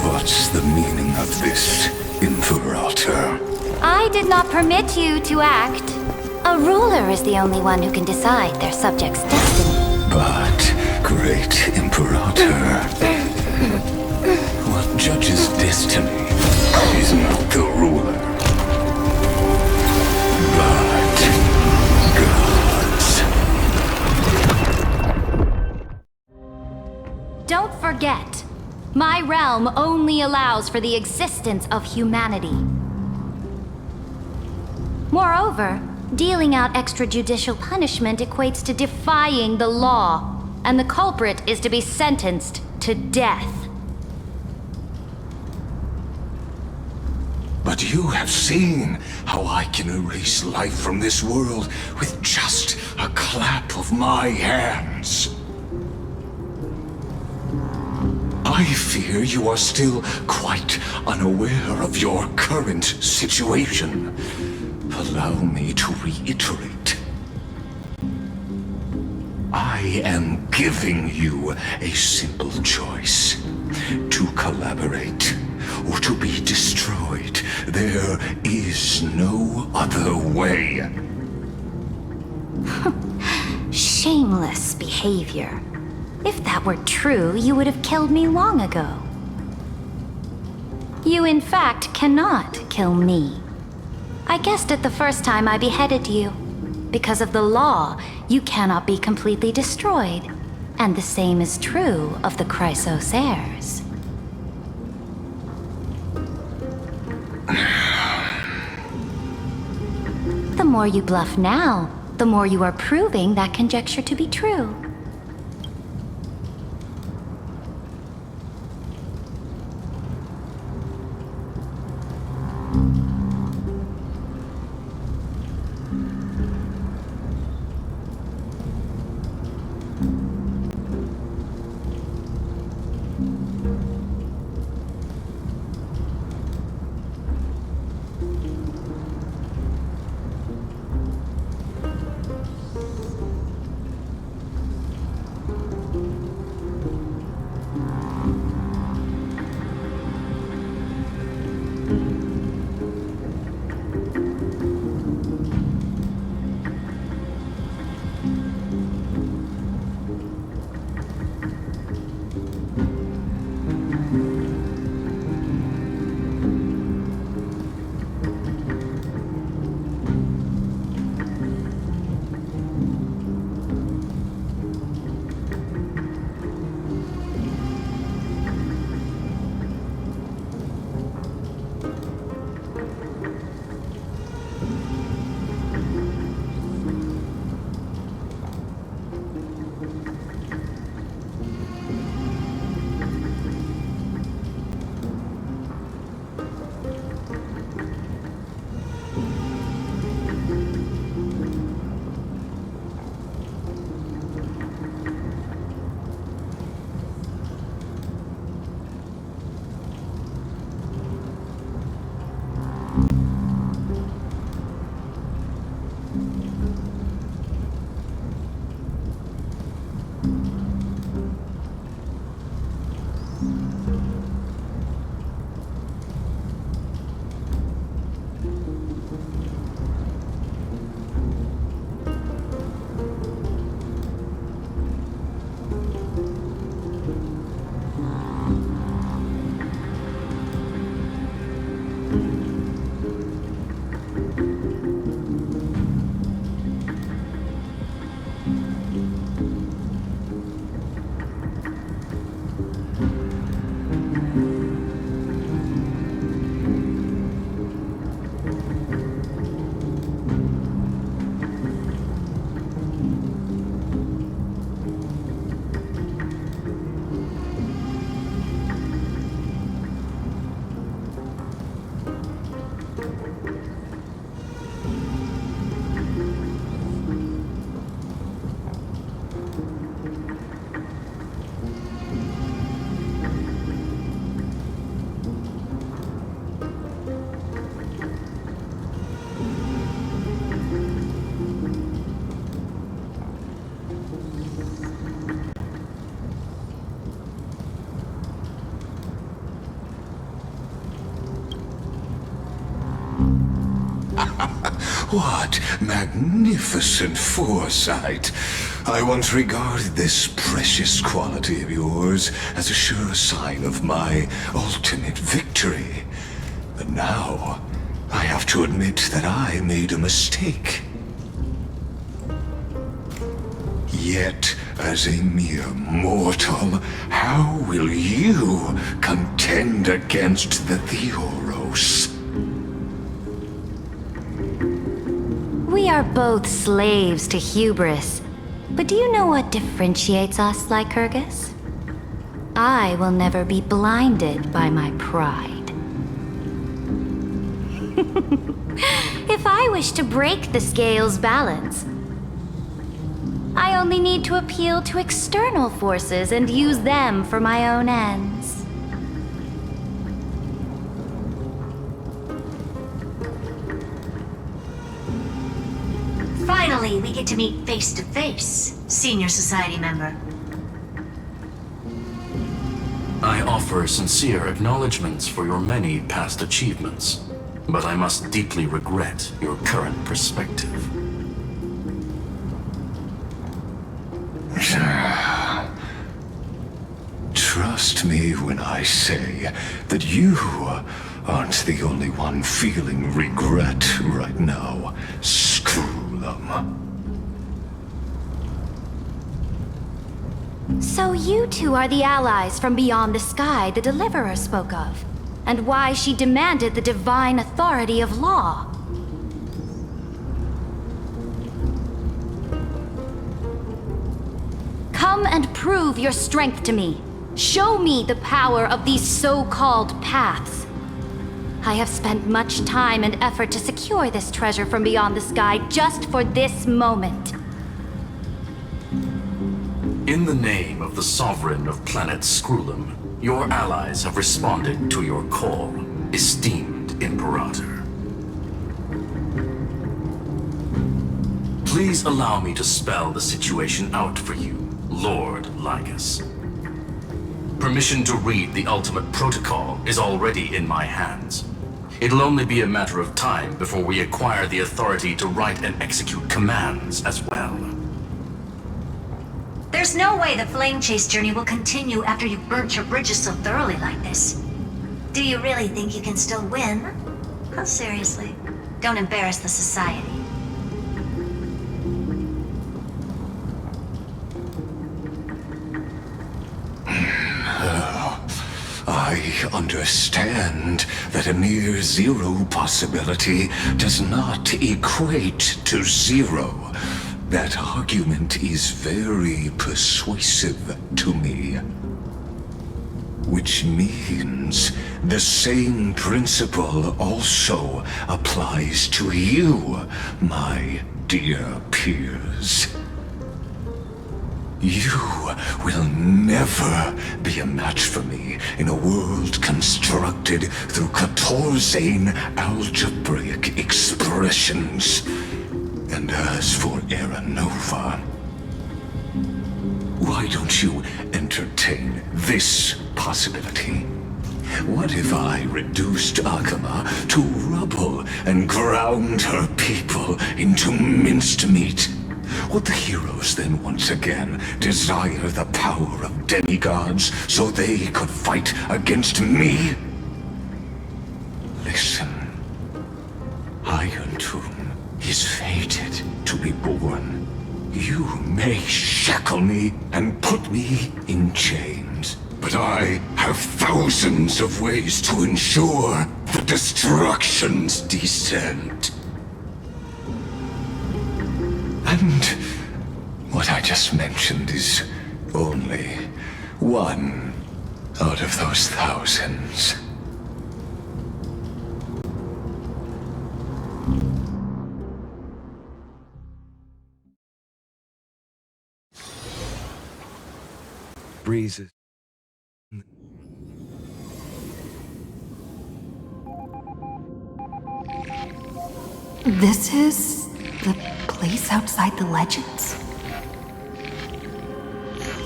What's the meaning of this, Imperator? I did not permit you to act. A ruler is the only one who can decide their subjects' destiny. But, great Imperator, what judges destiny is not the ruler, but gods. Don't forget, my realm only allows for the existence of humanity. Moreover, dealing out extrajudicial punishment equates to defying the law, and the culprit is to be sentenced to death. But you have seen how I can erase life from this world with just a clap of my hands. I fear you are still quite unaware of your current situation. Allow me to reiterate. I am giving you a simple choice. To collaborate or to be destroyed. There is no other way. Shameless behavior. If that were true, you would have killed me long ago. You in fact cannot kill me. I guessed it the first time I beheaded you. Because of the law, you cannot be completely destroyed. And the same is true of the Chrysos heirs. The more you bluff now, the more you are proving that conjecture to be true. What magnificent foresight! I once regarded this precious quality of yours as a sure sign of my ultimate victory. But now, I have to admit that I made a mistake. Yet, as a mere mortal, how will you contend against the Theoros? We are both slaves to hubris. But do you know what differentiates us, Lycurgus? I will never be blinded by my pride. If I wish to break the scale's balance, I only need to appeal to external forces and use them for my own ends. Finally, we get to meet face to face, Senior Society member. I offer sincere acknowledgments for your many past achievements, but I must deeply regret your current perspective. Trust me when I say that you aren't the only one feeling regret right now. Screw them. So you two are the allies from beyond the sky the Deliverer spoke of, and why she demanded the divine authority of law. Come and prove your strength to me. Show me the power of these so-called paths. I have spent much time and effort to secure this treasure from beyond the sky just for this moment. In the name of the Sovereign of planet Scrulum, your allies have responded to your call, esteemed Imperator. Please allow me to spell the situation out for you, Lord Lygus. Permission to read the ultimate protocol is already in my hands. It'll only be a matter of time before we acquire the authority to write and execute commands as well. There's no way the flame chase journey will continue after you've burnt your bridges so thoroughly like this. Do you really think you can still win? Oh, seriously, don't embarrass the society. I understand that a near zero possibility does not equate to zero. That argument is very persuasive to me. Which means the same principle also applies to you, my dear peers. You will never be a match for me in a world constructed through Catorzane algebraic expressions. And as for Aranova, why don't you entertain this possibility? What if I reduced Akama to rubble and ground her people into minced meat? Would the heroes then once again desire the power of demigods so they could fight against me? Listen, Iron Tomb is fated to be born. You may shackle me and put me in chains, but I have thousands of ways to ensure the destruction's descent. And what I just mentioned is only one out of those thousands. Breezes. This is the place outside the legends?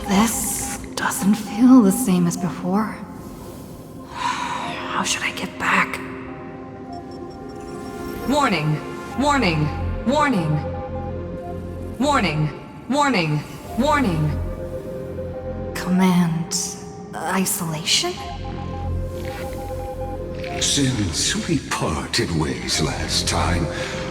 This doesn't feel the same as before. How should I get back? Warning. Warning. Warning. Warning. Warning. Warning. Command isolation? Since we parted ways last time,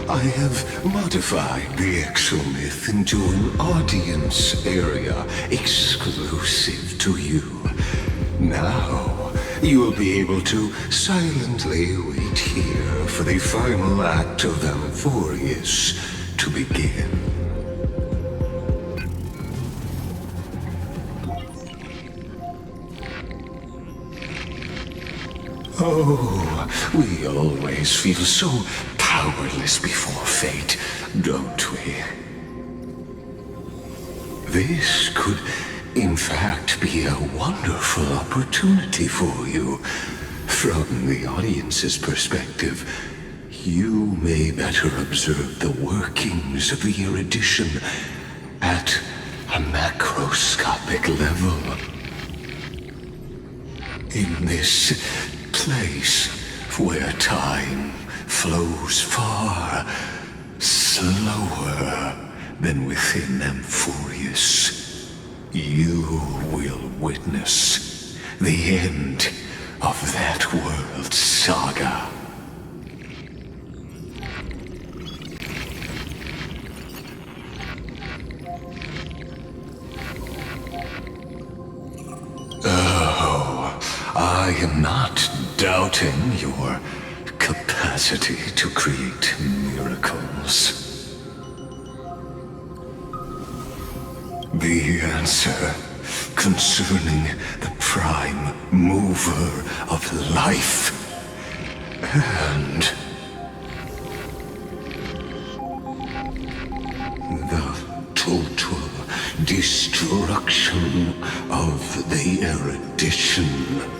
I have modified the exomyth into an audience area exclusive to you. Now, you will be able to silently wait here for the final act of Amphorius to begin. Oh, we always feel so powerless before fate, don't we? This could, in fact, be a wonderful opportunity for you. From the audience's perspective, you may better observe the workings of the erudition at a macroscopic level. In this place where time flows far slower than within Amphorius, you will witness the end of that world's saga. I am not doubting your capacity to create miracles. The answer concerning the prime mover of life and the total destruction of the erudition.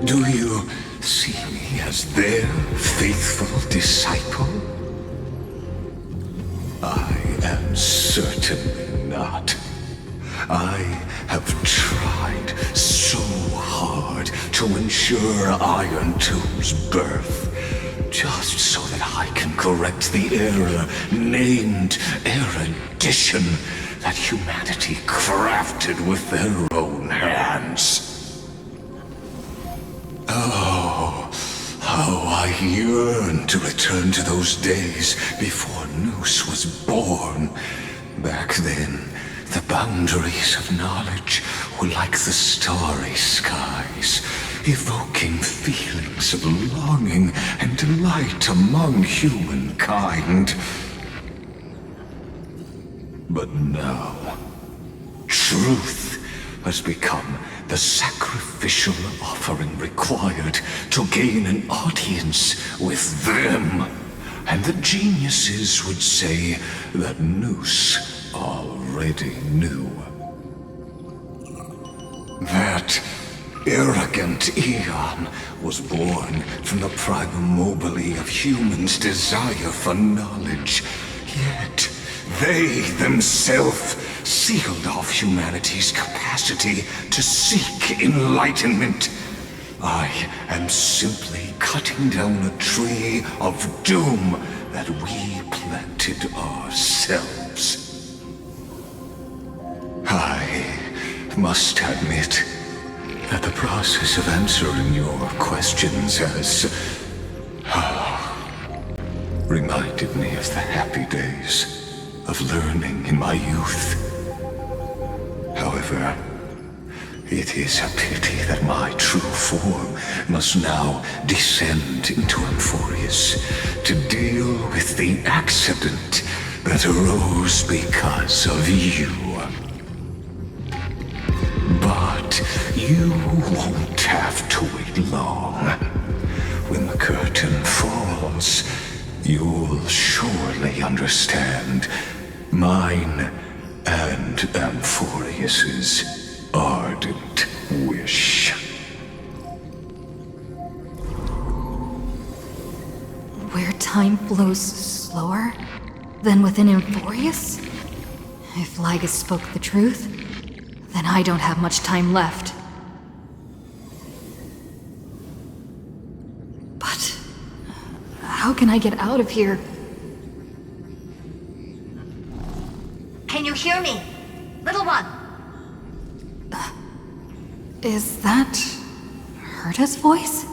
Do you see me as their faithful disciple? I am certainly not. I have tried so hard to ensure Iron Tomb's birth, just so that I can correct the error named erudition that humanity crafted with their own hands. Oh, how I yearn to return to those days before Noose was born. Back then, the boundaries of knowledge were like the starry skies, evoking feelings of longing and delight among humankind. But now, truth has become the sacrificial offering required to gain an audience with them. And the geniuses would say that Noose already knew. That arrogant Eon was born from the primum mobile of humans' desire for knowledge. Yet, they themselves sealed off humanity's capacity to seek enlightenment. I am simply cutting down a tree of doom that we planted ourselves. I must admit that the process of answering your questions has reminded me of the happy days of learning in my youth. However, it is a pity that my true form must now descend into Amphorius to deal with the accident that arose because of you. But you won't have to wait long. When the curtain falls, you'll surely understand mine and Amphorius's ardent wish. Where time flows slower than within Emphorius? If Lygus spoke the truth, then I don't have much time left. But how can I get out of here? Can you hear me? Little one! Is that Herta's voice?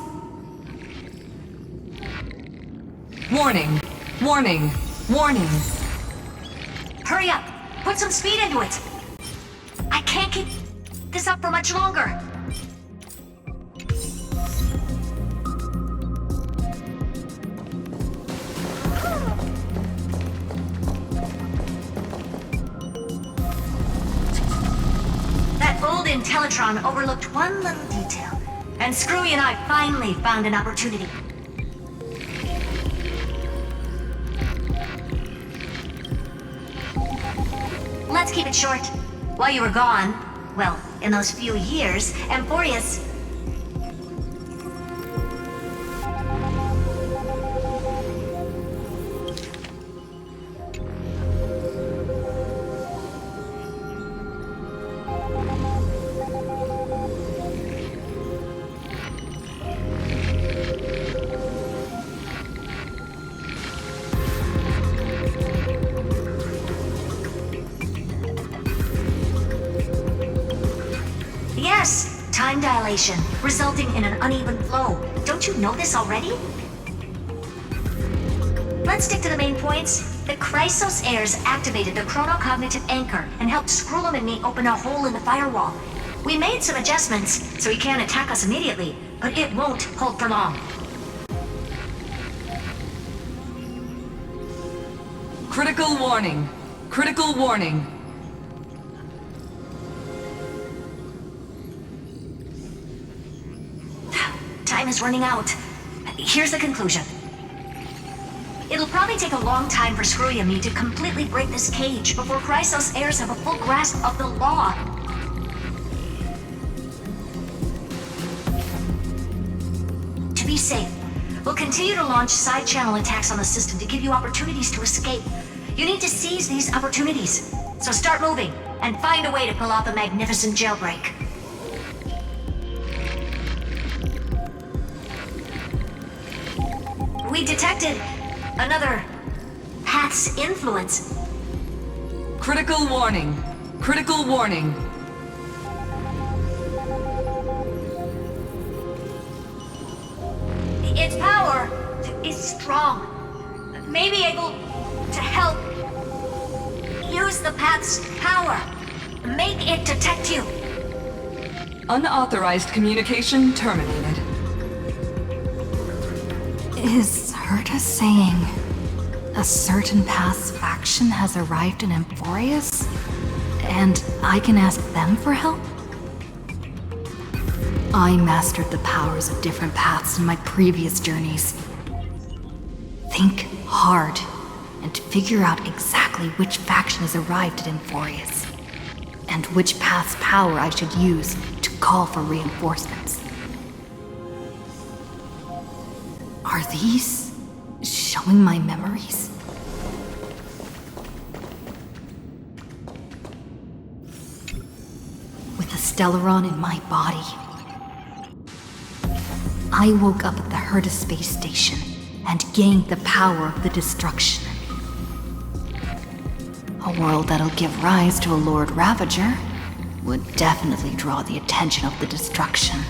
Warning! Warning! Warning! Hurry up! Put some speed into it! I can't keep this up for much longer! That old Intellitron overlooked one little detail, and Screwy and I finally found an opportunity. Let's keep it short. While you were gone, well, in those few years, Emphorius... Yes, time dilation, resulting in an uneven flow. Don't you know this already? Let's stick to the main points. The Chrysos heirs activated the chronocognitive anchor and helped Skrullum and me open a hole in the firewall. We made some adjustments, so he can't attack us immediately, but it won't hold for long. Critical warning! Critical warning! Time is running out. Here's the conclusion. It'll probably take a long time for Screwy and me to completely break this cage before Chrysos heirs have a full grasp of the law. To be safe, we'll continue to launch side-channel attacks on the system to give you opportunities to escape. You need to seize these opportunities. So start moving, and find a way to pull off a magnificent jailbreak. We detected another path's influence. Critical warning! Critical warning! Its power is strong. May be able to help use the path's power. Make it detect you. Unauthorized communication terminated. Is Herta saying a certain past faction has arrived in Emphorius, and I can ask them for help? I mastered the powers of different paths in my previous journeys. Think hard and figure out exactly which faction has arrived at Emphorius, and which path's power I should use to call for reinforcements. Are these showing my memories? With the Stellaron in my body, I woke up at the Herta space station and gained the power of the destruction. A world that'll give rise to a Lord Ravager would definitely draw the attention of the destruction.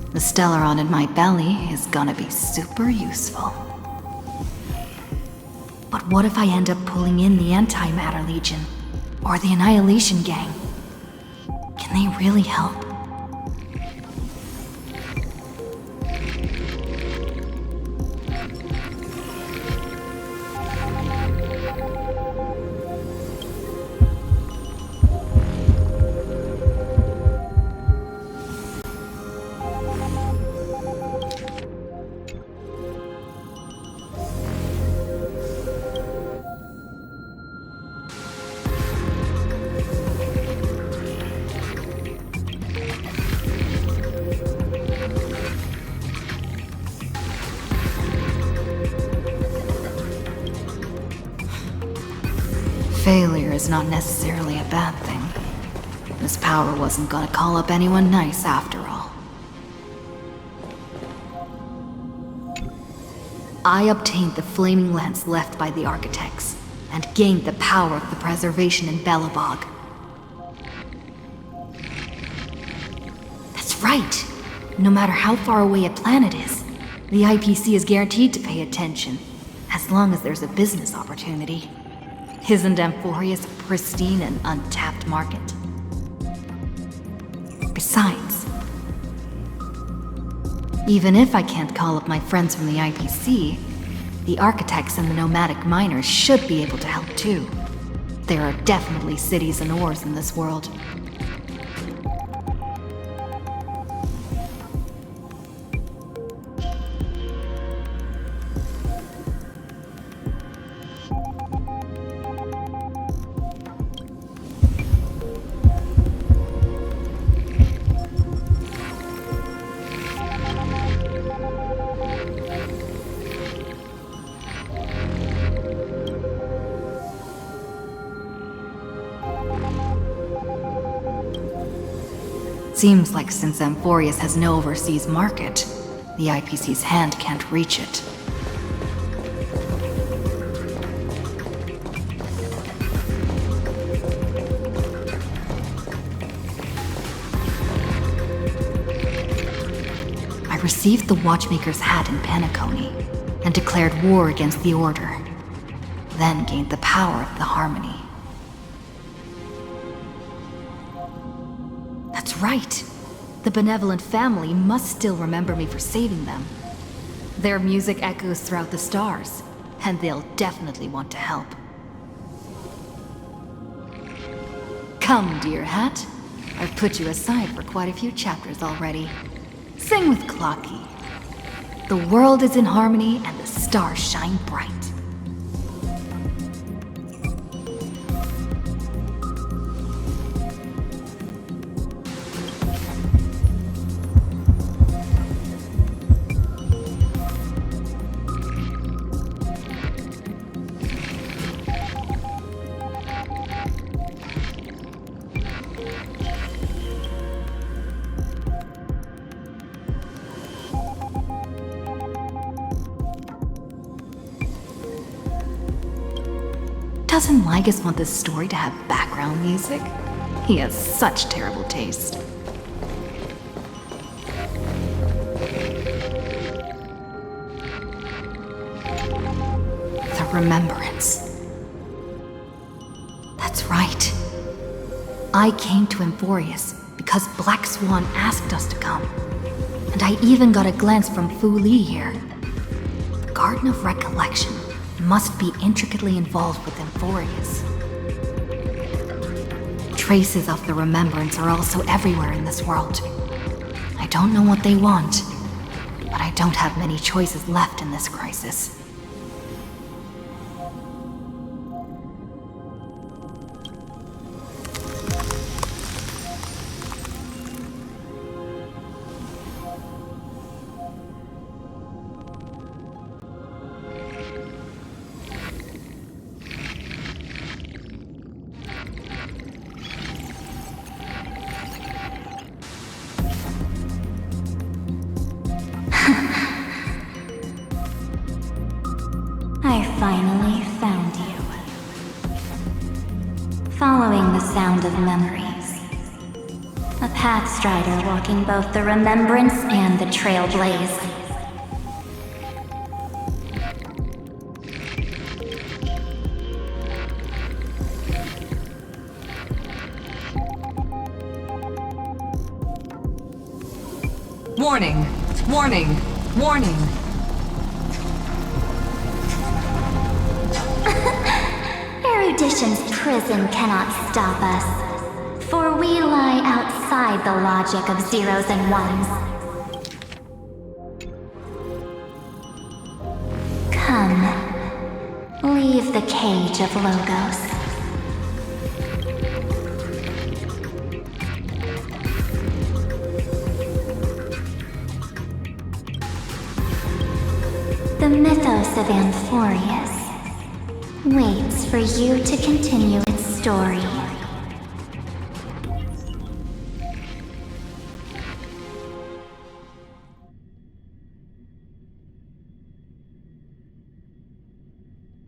The Stellaron in my belly is gonna be super useful. But what if I end up pulling in the Antimatter Legion, or the Annihilation Gang? Can they really help? Failure is not necessarily a bad thing. This power wasn't gonna call up anyone nice after all. I obtained the flaming lance left by the architects, and gained the power of the preservation in Belobog. That's right! No matter how far away a planet is, the IPC is guaranteed to pay attention, as long as there's a business opportunity. Isn't Amphorius a pristine and untapped market? Besides, even if I can't call up my friends from the IPC, the architects and the nomadic miners should be able to help too. There are definitely cities and ores in this world. Seems like since Amphorius has no overseas market, the IPC's hand can't reach it. I received the Watchmaker's hat in Penacony, and declared war against the Order, then gained the power of the Harmony. That's right! The benevolent family must still remember me for saving them. Their music echoes throughout the stars, and they'll definitely want to help. Come, dear hat. I've put you aside for quite a few chapters already. Sing with Clocky. The world is in harmony and the stars shine bright. Doesn't Lygus want this story to have background music? He has such terrible taste. The Remembrance. That's right. I came to Amphorius because Black Swan asked us to come. And I even got a glance from Fu Li here. The Garden of Recollection must be intricately involved with Amphorius. Traces of the Remembrance are also everywhere in this world. I don't know what they want, but I don't have many choices left in this crisis. I finally found you. Following the sound of memories. A pathstrider walking both the Remembrance and the Trailblaze. Warning! Warning! Warning! Erudition's prison cannot stop us, for we lie outside the logic of zeros and ones. Come, leave the cage of logos. The mythos of Amphorius. waits for you to continue its story.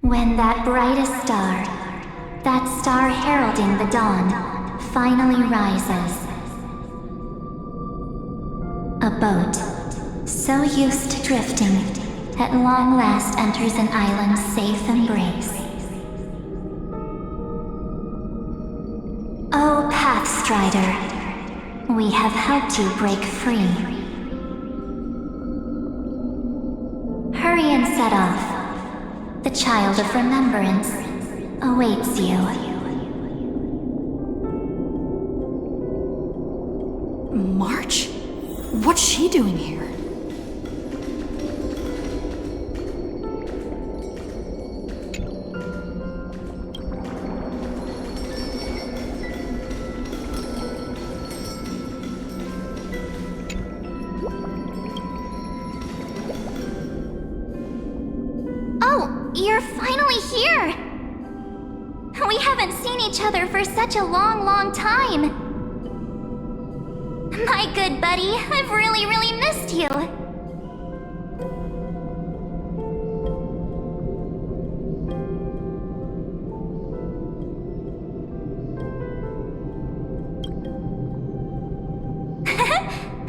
When that brightest star, that star heralding the dawn, finally rises, a boat, so used to drifting, at long last enters an island's safe embrace. Oh, Pathstrider, we have helped you break free. Hurry and set off. The child of remembrance awaits you. March? What's she doing here? You're finally here! We haven't seen each other for such a long, long time. My good buddy, I've really, really missed you.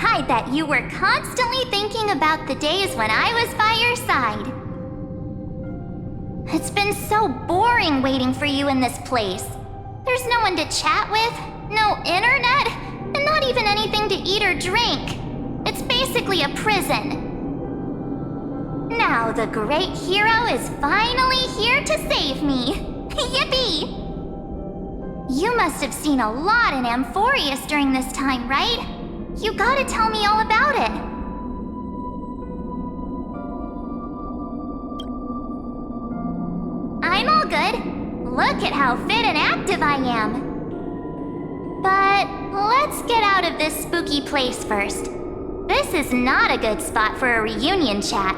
I bet you were constantly thinking about the days when I was by your side. It's been so boring waiting for you in this place. There's no one to chat with, no internet, and not even anything to eat or drink. It's basically a prison. Now the great hero is finally here to save me. Yippee! You must have seen a lot in Amphorius during this time, right? You gotta tell me all about it. I'm all good. Look at how fit and active I am. But let's get out of this spooky place first. This is not a good spot for a reunion chat.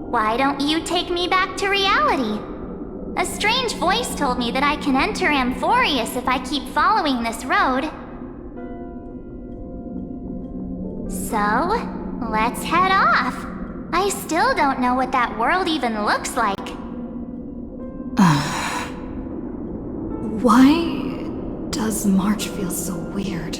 Why don't you take me back to reality? A strange voice told me that I can enter Amphorius if I keep following this road. So, let's head off. I still don't know what that world even looks like. Why does March feel so weird?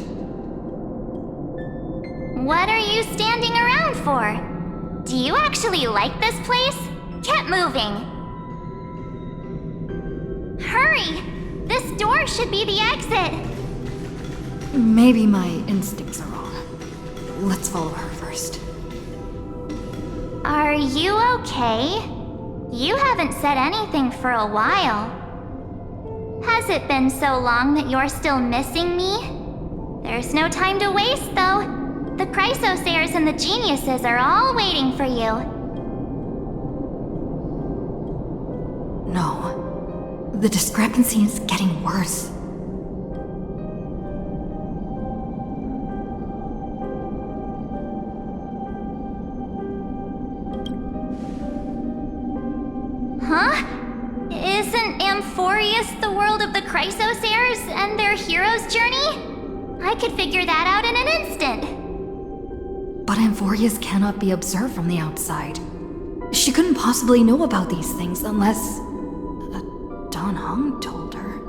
What are you standing around for? Do you actually like this place? Get moving. Hurry! This door should be the exit. Maybe my instincts are wrong. Let's follow her first. Are you okay? You haven't said anything for a while. Has it been so long that you're still missing me? There's no time to waste, though. The Chrysosayers and the Geniuses are all waiting for you. No. The discrepancy is getting worse. Huh? Isn't Amphorius the world of the Chrysosayers and their hero's journey? I could figure that out in an instant. But Amphorius cannot be observed from the outside. She couldn't possibly know about these things unless... Don Hung told her.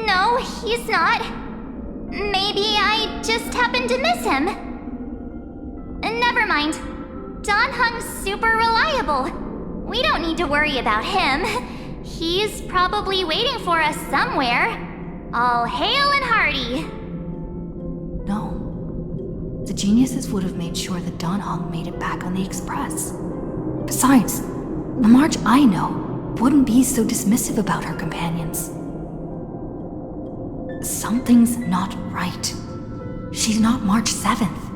No, he's not. Maybe I just happened to miss him. Never mind. Don Hung's super reliable. We don't need to worry about him. He's probably waiting for us somewhere. All hail and hearty. No. The Geniuses would have made sure that Don Hung made it back on the Express. Besides, the March I know wouldn't be so dismissive about her companions. Something's not right. She's not March 7th.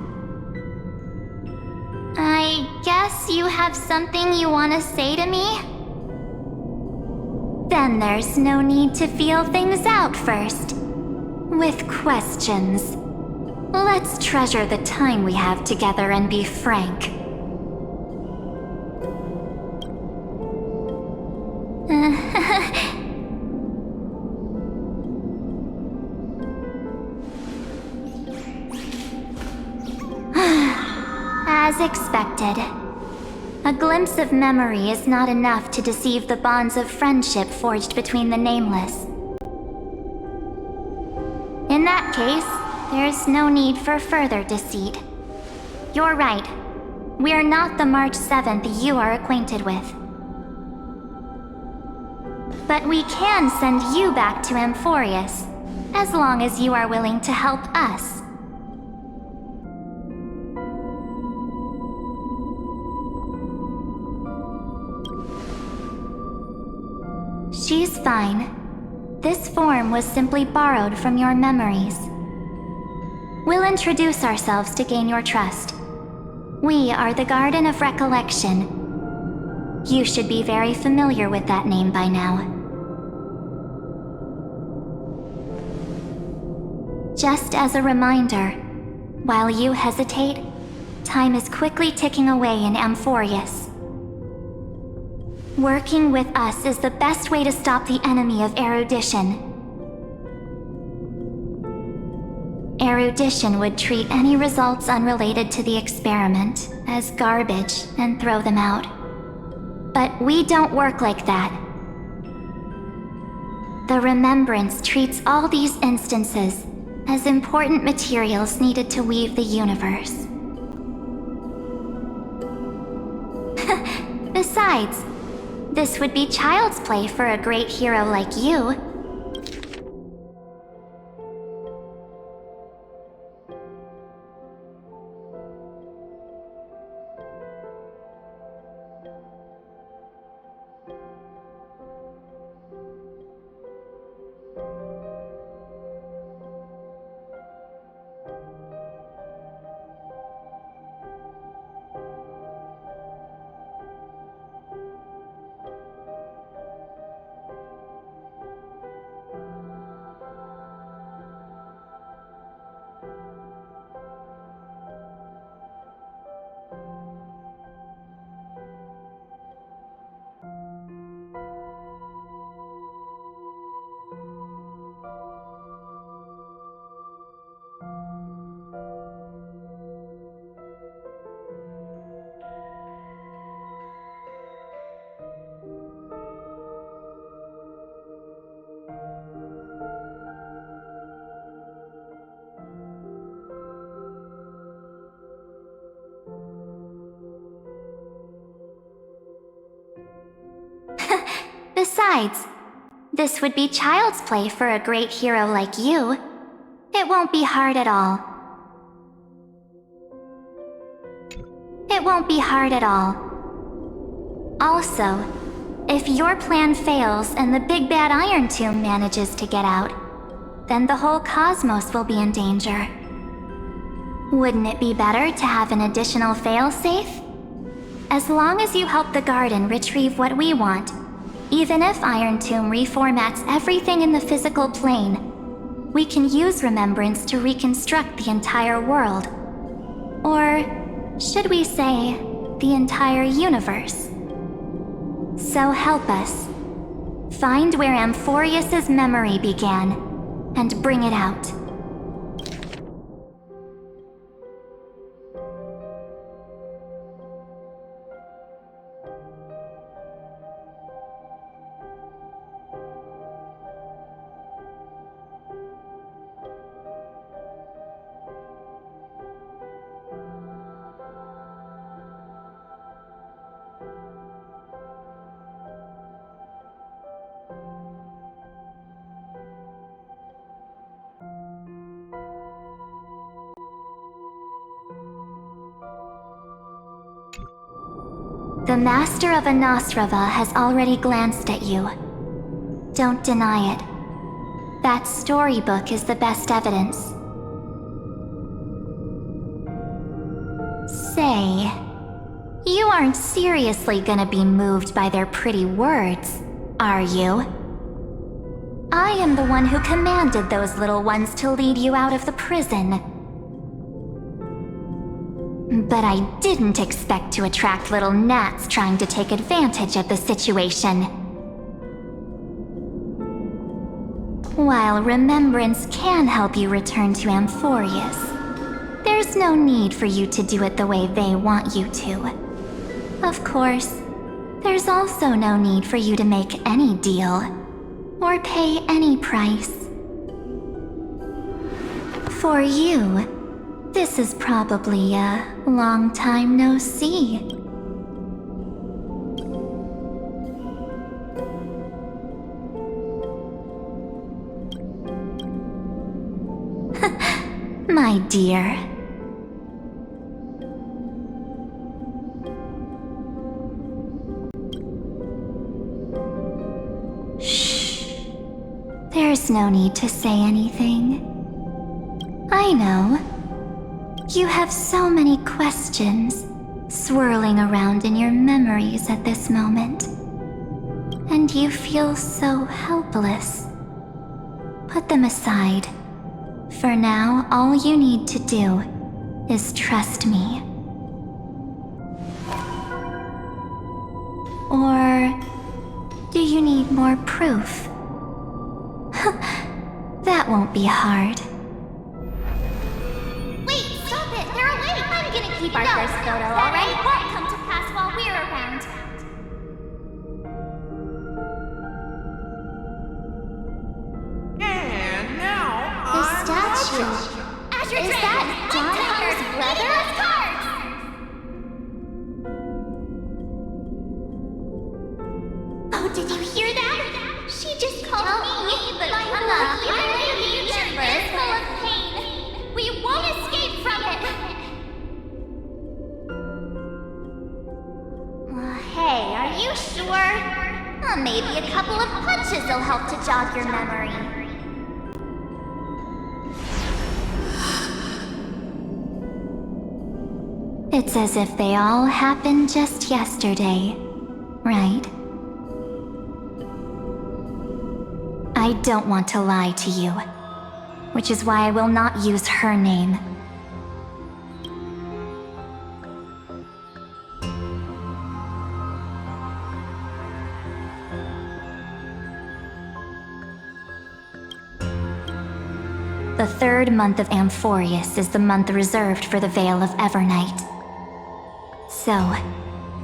I guess you have something you want to say to me? Then there's no need to feel things out first. With questions. Let's treasure the time we have together and be frank. As expected. A glimpse of memory is not enough to deceive the bonds of friendship forged between the Nameless. In that case, there's no need for further deceit. You're right. We're not the March 7th you are acquainted with. But we can send you back to Amphorius, as long as you are willing to help us. She's fine. This form was simply borrowed from your memories. We'll introduce ourselves to gain your trust. We are the Garden of Recollection. You should be very familiar with that name by now. Just as a reminder, while you hesitate, time is quickly ticking away in Amphorius. Working with us is the best way to stop the enemy of erudition. Erudition would treat any results unrelated to the experiment as garbage and throw them out. But we don't work like that. The Remembrance treats all these instances as important materials needed to weave the universe. Besides, this would be child's play for a great hero like you. Besides, this would be child's play for a great hero like you. It won't be hard at all. It won't be hard at all. Also, if your plan fails and the big bad Iron Tomb manages to get out, then the whole cosmos will be in danger. Wouldn't it be better to have an additional failsafe? As long as you help the Garden retrieve what we want, even if Iron Tomb reformats everything in the physical plane, we can use Remembrance to reconstruct the entire world. Or should we say, the entire universe? So help us. Find where Amphorius' memory began, and bring it out. The Master of Anastrava has already glanced at you. Don't deny it. That storybook is the best evidence. Say, you aren't seriously gonna be moved by their pretty words, are you? I am the one who commanded those little ones to lead you out of the prison. But I didn't expect to attract little gnats trying to take advantage of the situation. While remembrance can help you return to Amphorius, there's no need for you to do it the way they want you to. Of course, there's also no need for you to make any deal, or pay any price. For you, this is probably a long time no see. My dear. Shh. There's no need to say anything. I know. You have so many questions swirling around in your memories at this moment. And you feel so helpless. Put them aside. For now, all you need to do is trust me. Or do you need more proof? That won't be hard. Wait, stop it! They're awake! I'm gonna keep our first photo, alright? It won't come to pass while we're around. And now The statue. Is that Donhar's brother? Oh, did you hear that? She just called me the future is full of pain. We won't escape from it. Hey, are you sure? Maybe a couple of punches will help to jog your memory. It's as if they all happened just yesterday, right? I don't want to lie to you, which is why I will not use her name. The third month of Amphorius is the month reserved for the Veil of Evernight. So,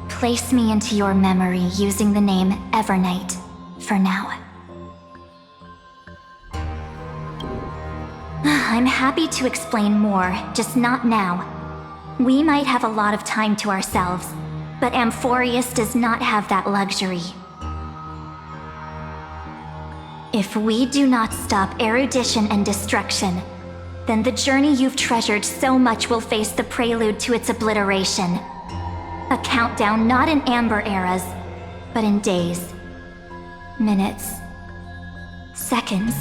place me into your memory using the name Evernight for now. I'm happy to explain more, just not now. We might have a lot of time to ourselves, but Amphorius does not have that luxury. If we do not stop erudition and destruction, then the journey you've treasured so much will face the prelude to its obliteration. A countdown not in amber eras, but in days, minutes, seconds.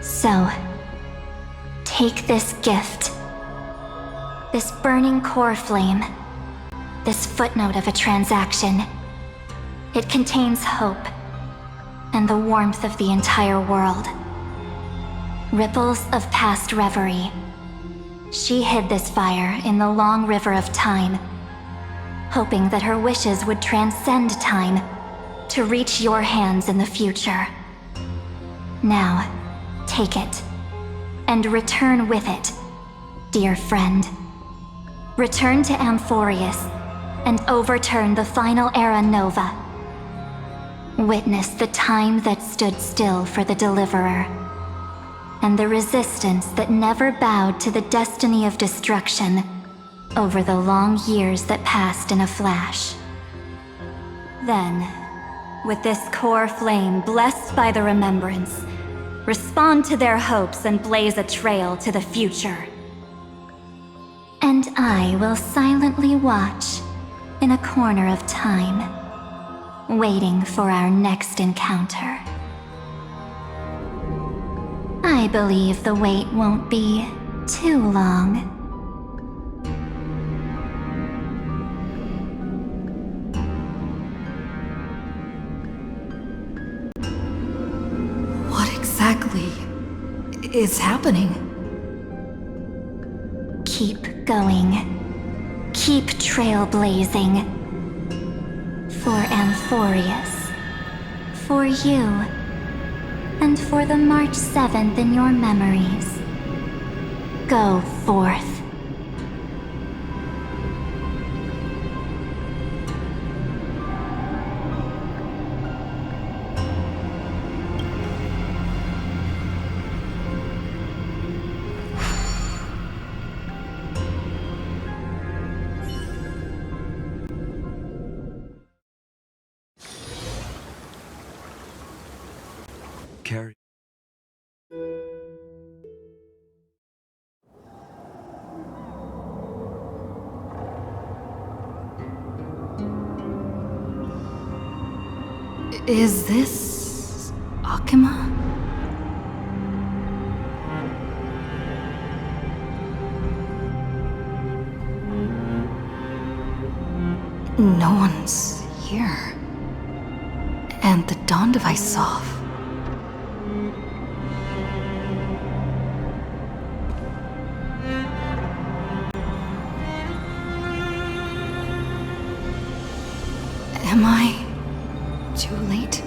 So, take this gift, this burning core flame, this footnote of a transaction. It contains hope and the warmth of the entire world. Ripples of past reverie. She hid this fire in the long river of time, hoping that her wishes would transcend time to reach your hands in the future. Now, take it, and return with it, dear friend. Return to Amphorius, and overturn the final era Nova. Witness the time that stood still for the Deliverer, and the resistance that never bowed to the destiny of destruction over the long years that passed in a flash. Then, with this core flame blessed by the remembrance, respond to their hopes and blaze a trail to the future. And I will silently watch in a corner of time, waiting for our next encounter. I believe the wait won't be too long. exactly is happening? Keep going. Keep trailblazing. For Anthorius. For you. And for the March 7th in your memories. Go forth. Carrie. Is this Akima? No one's here. And the dawn device off. Am I too late?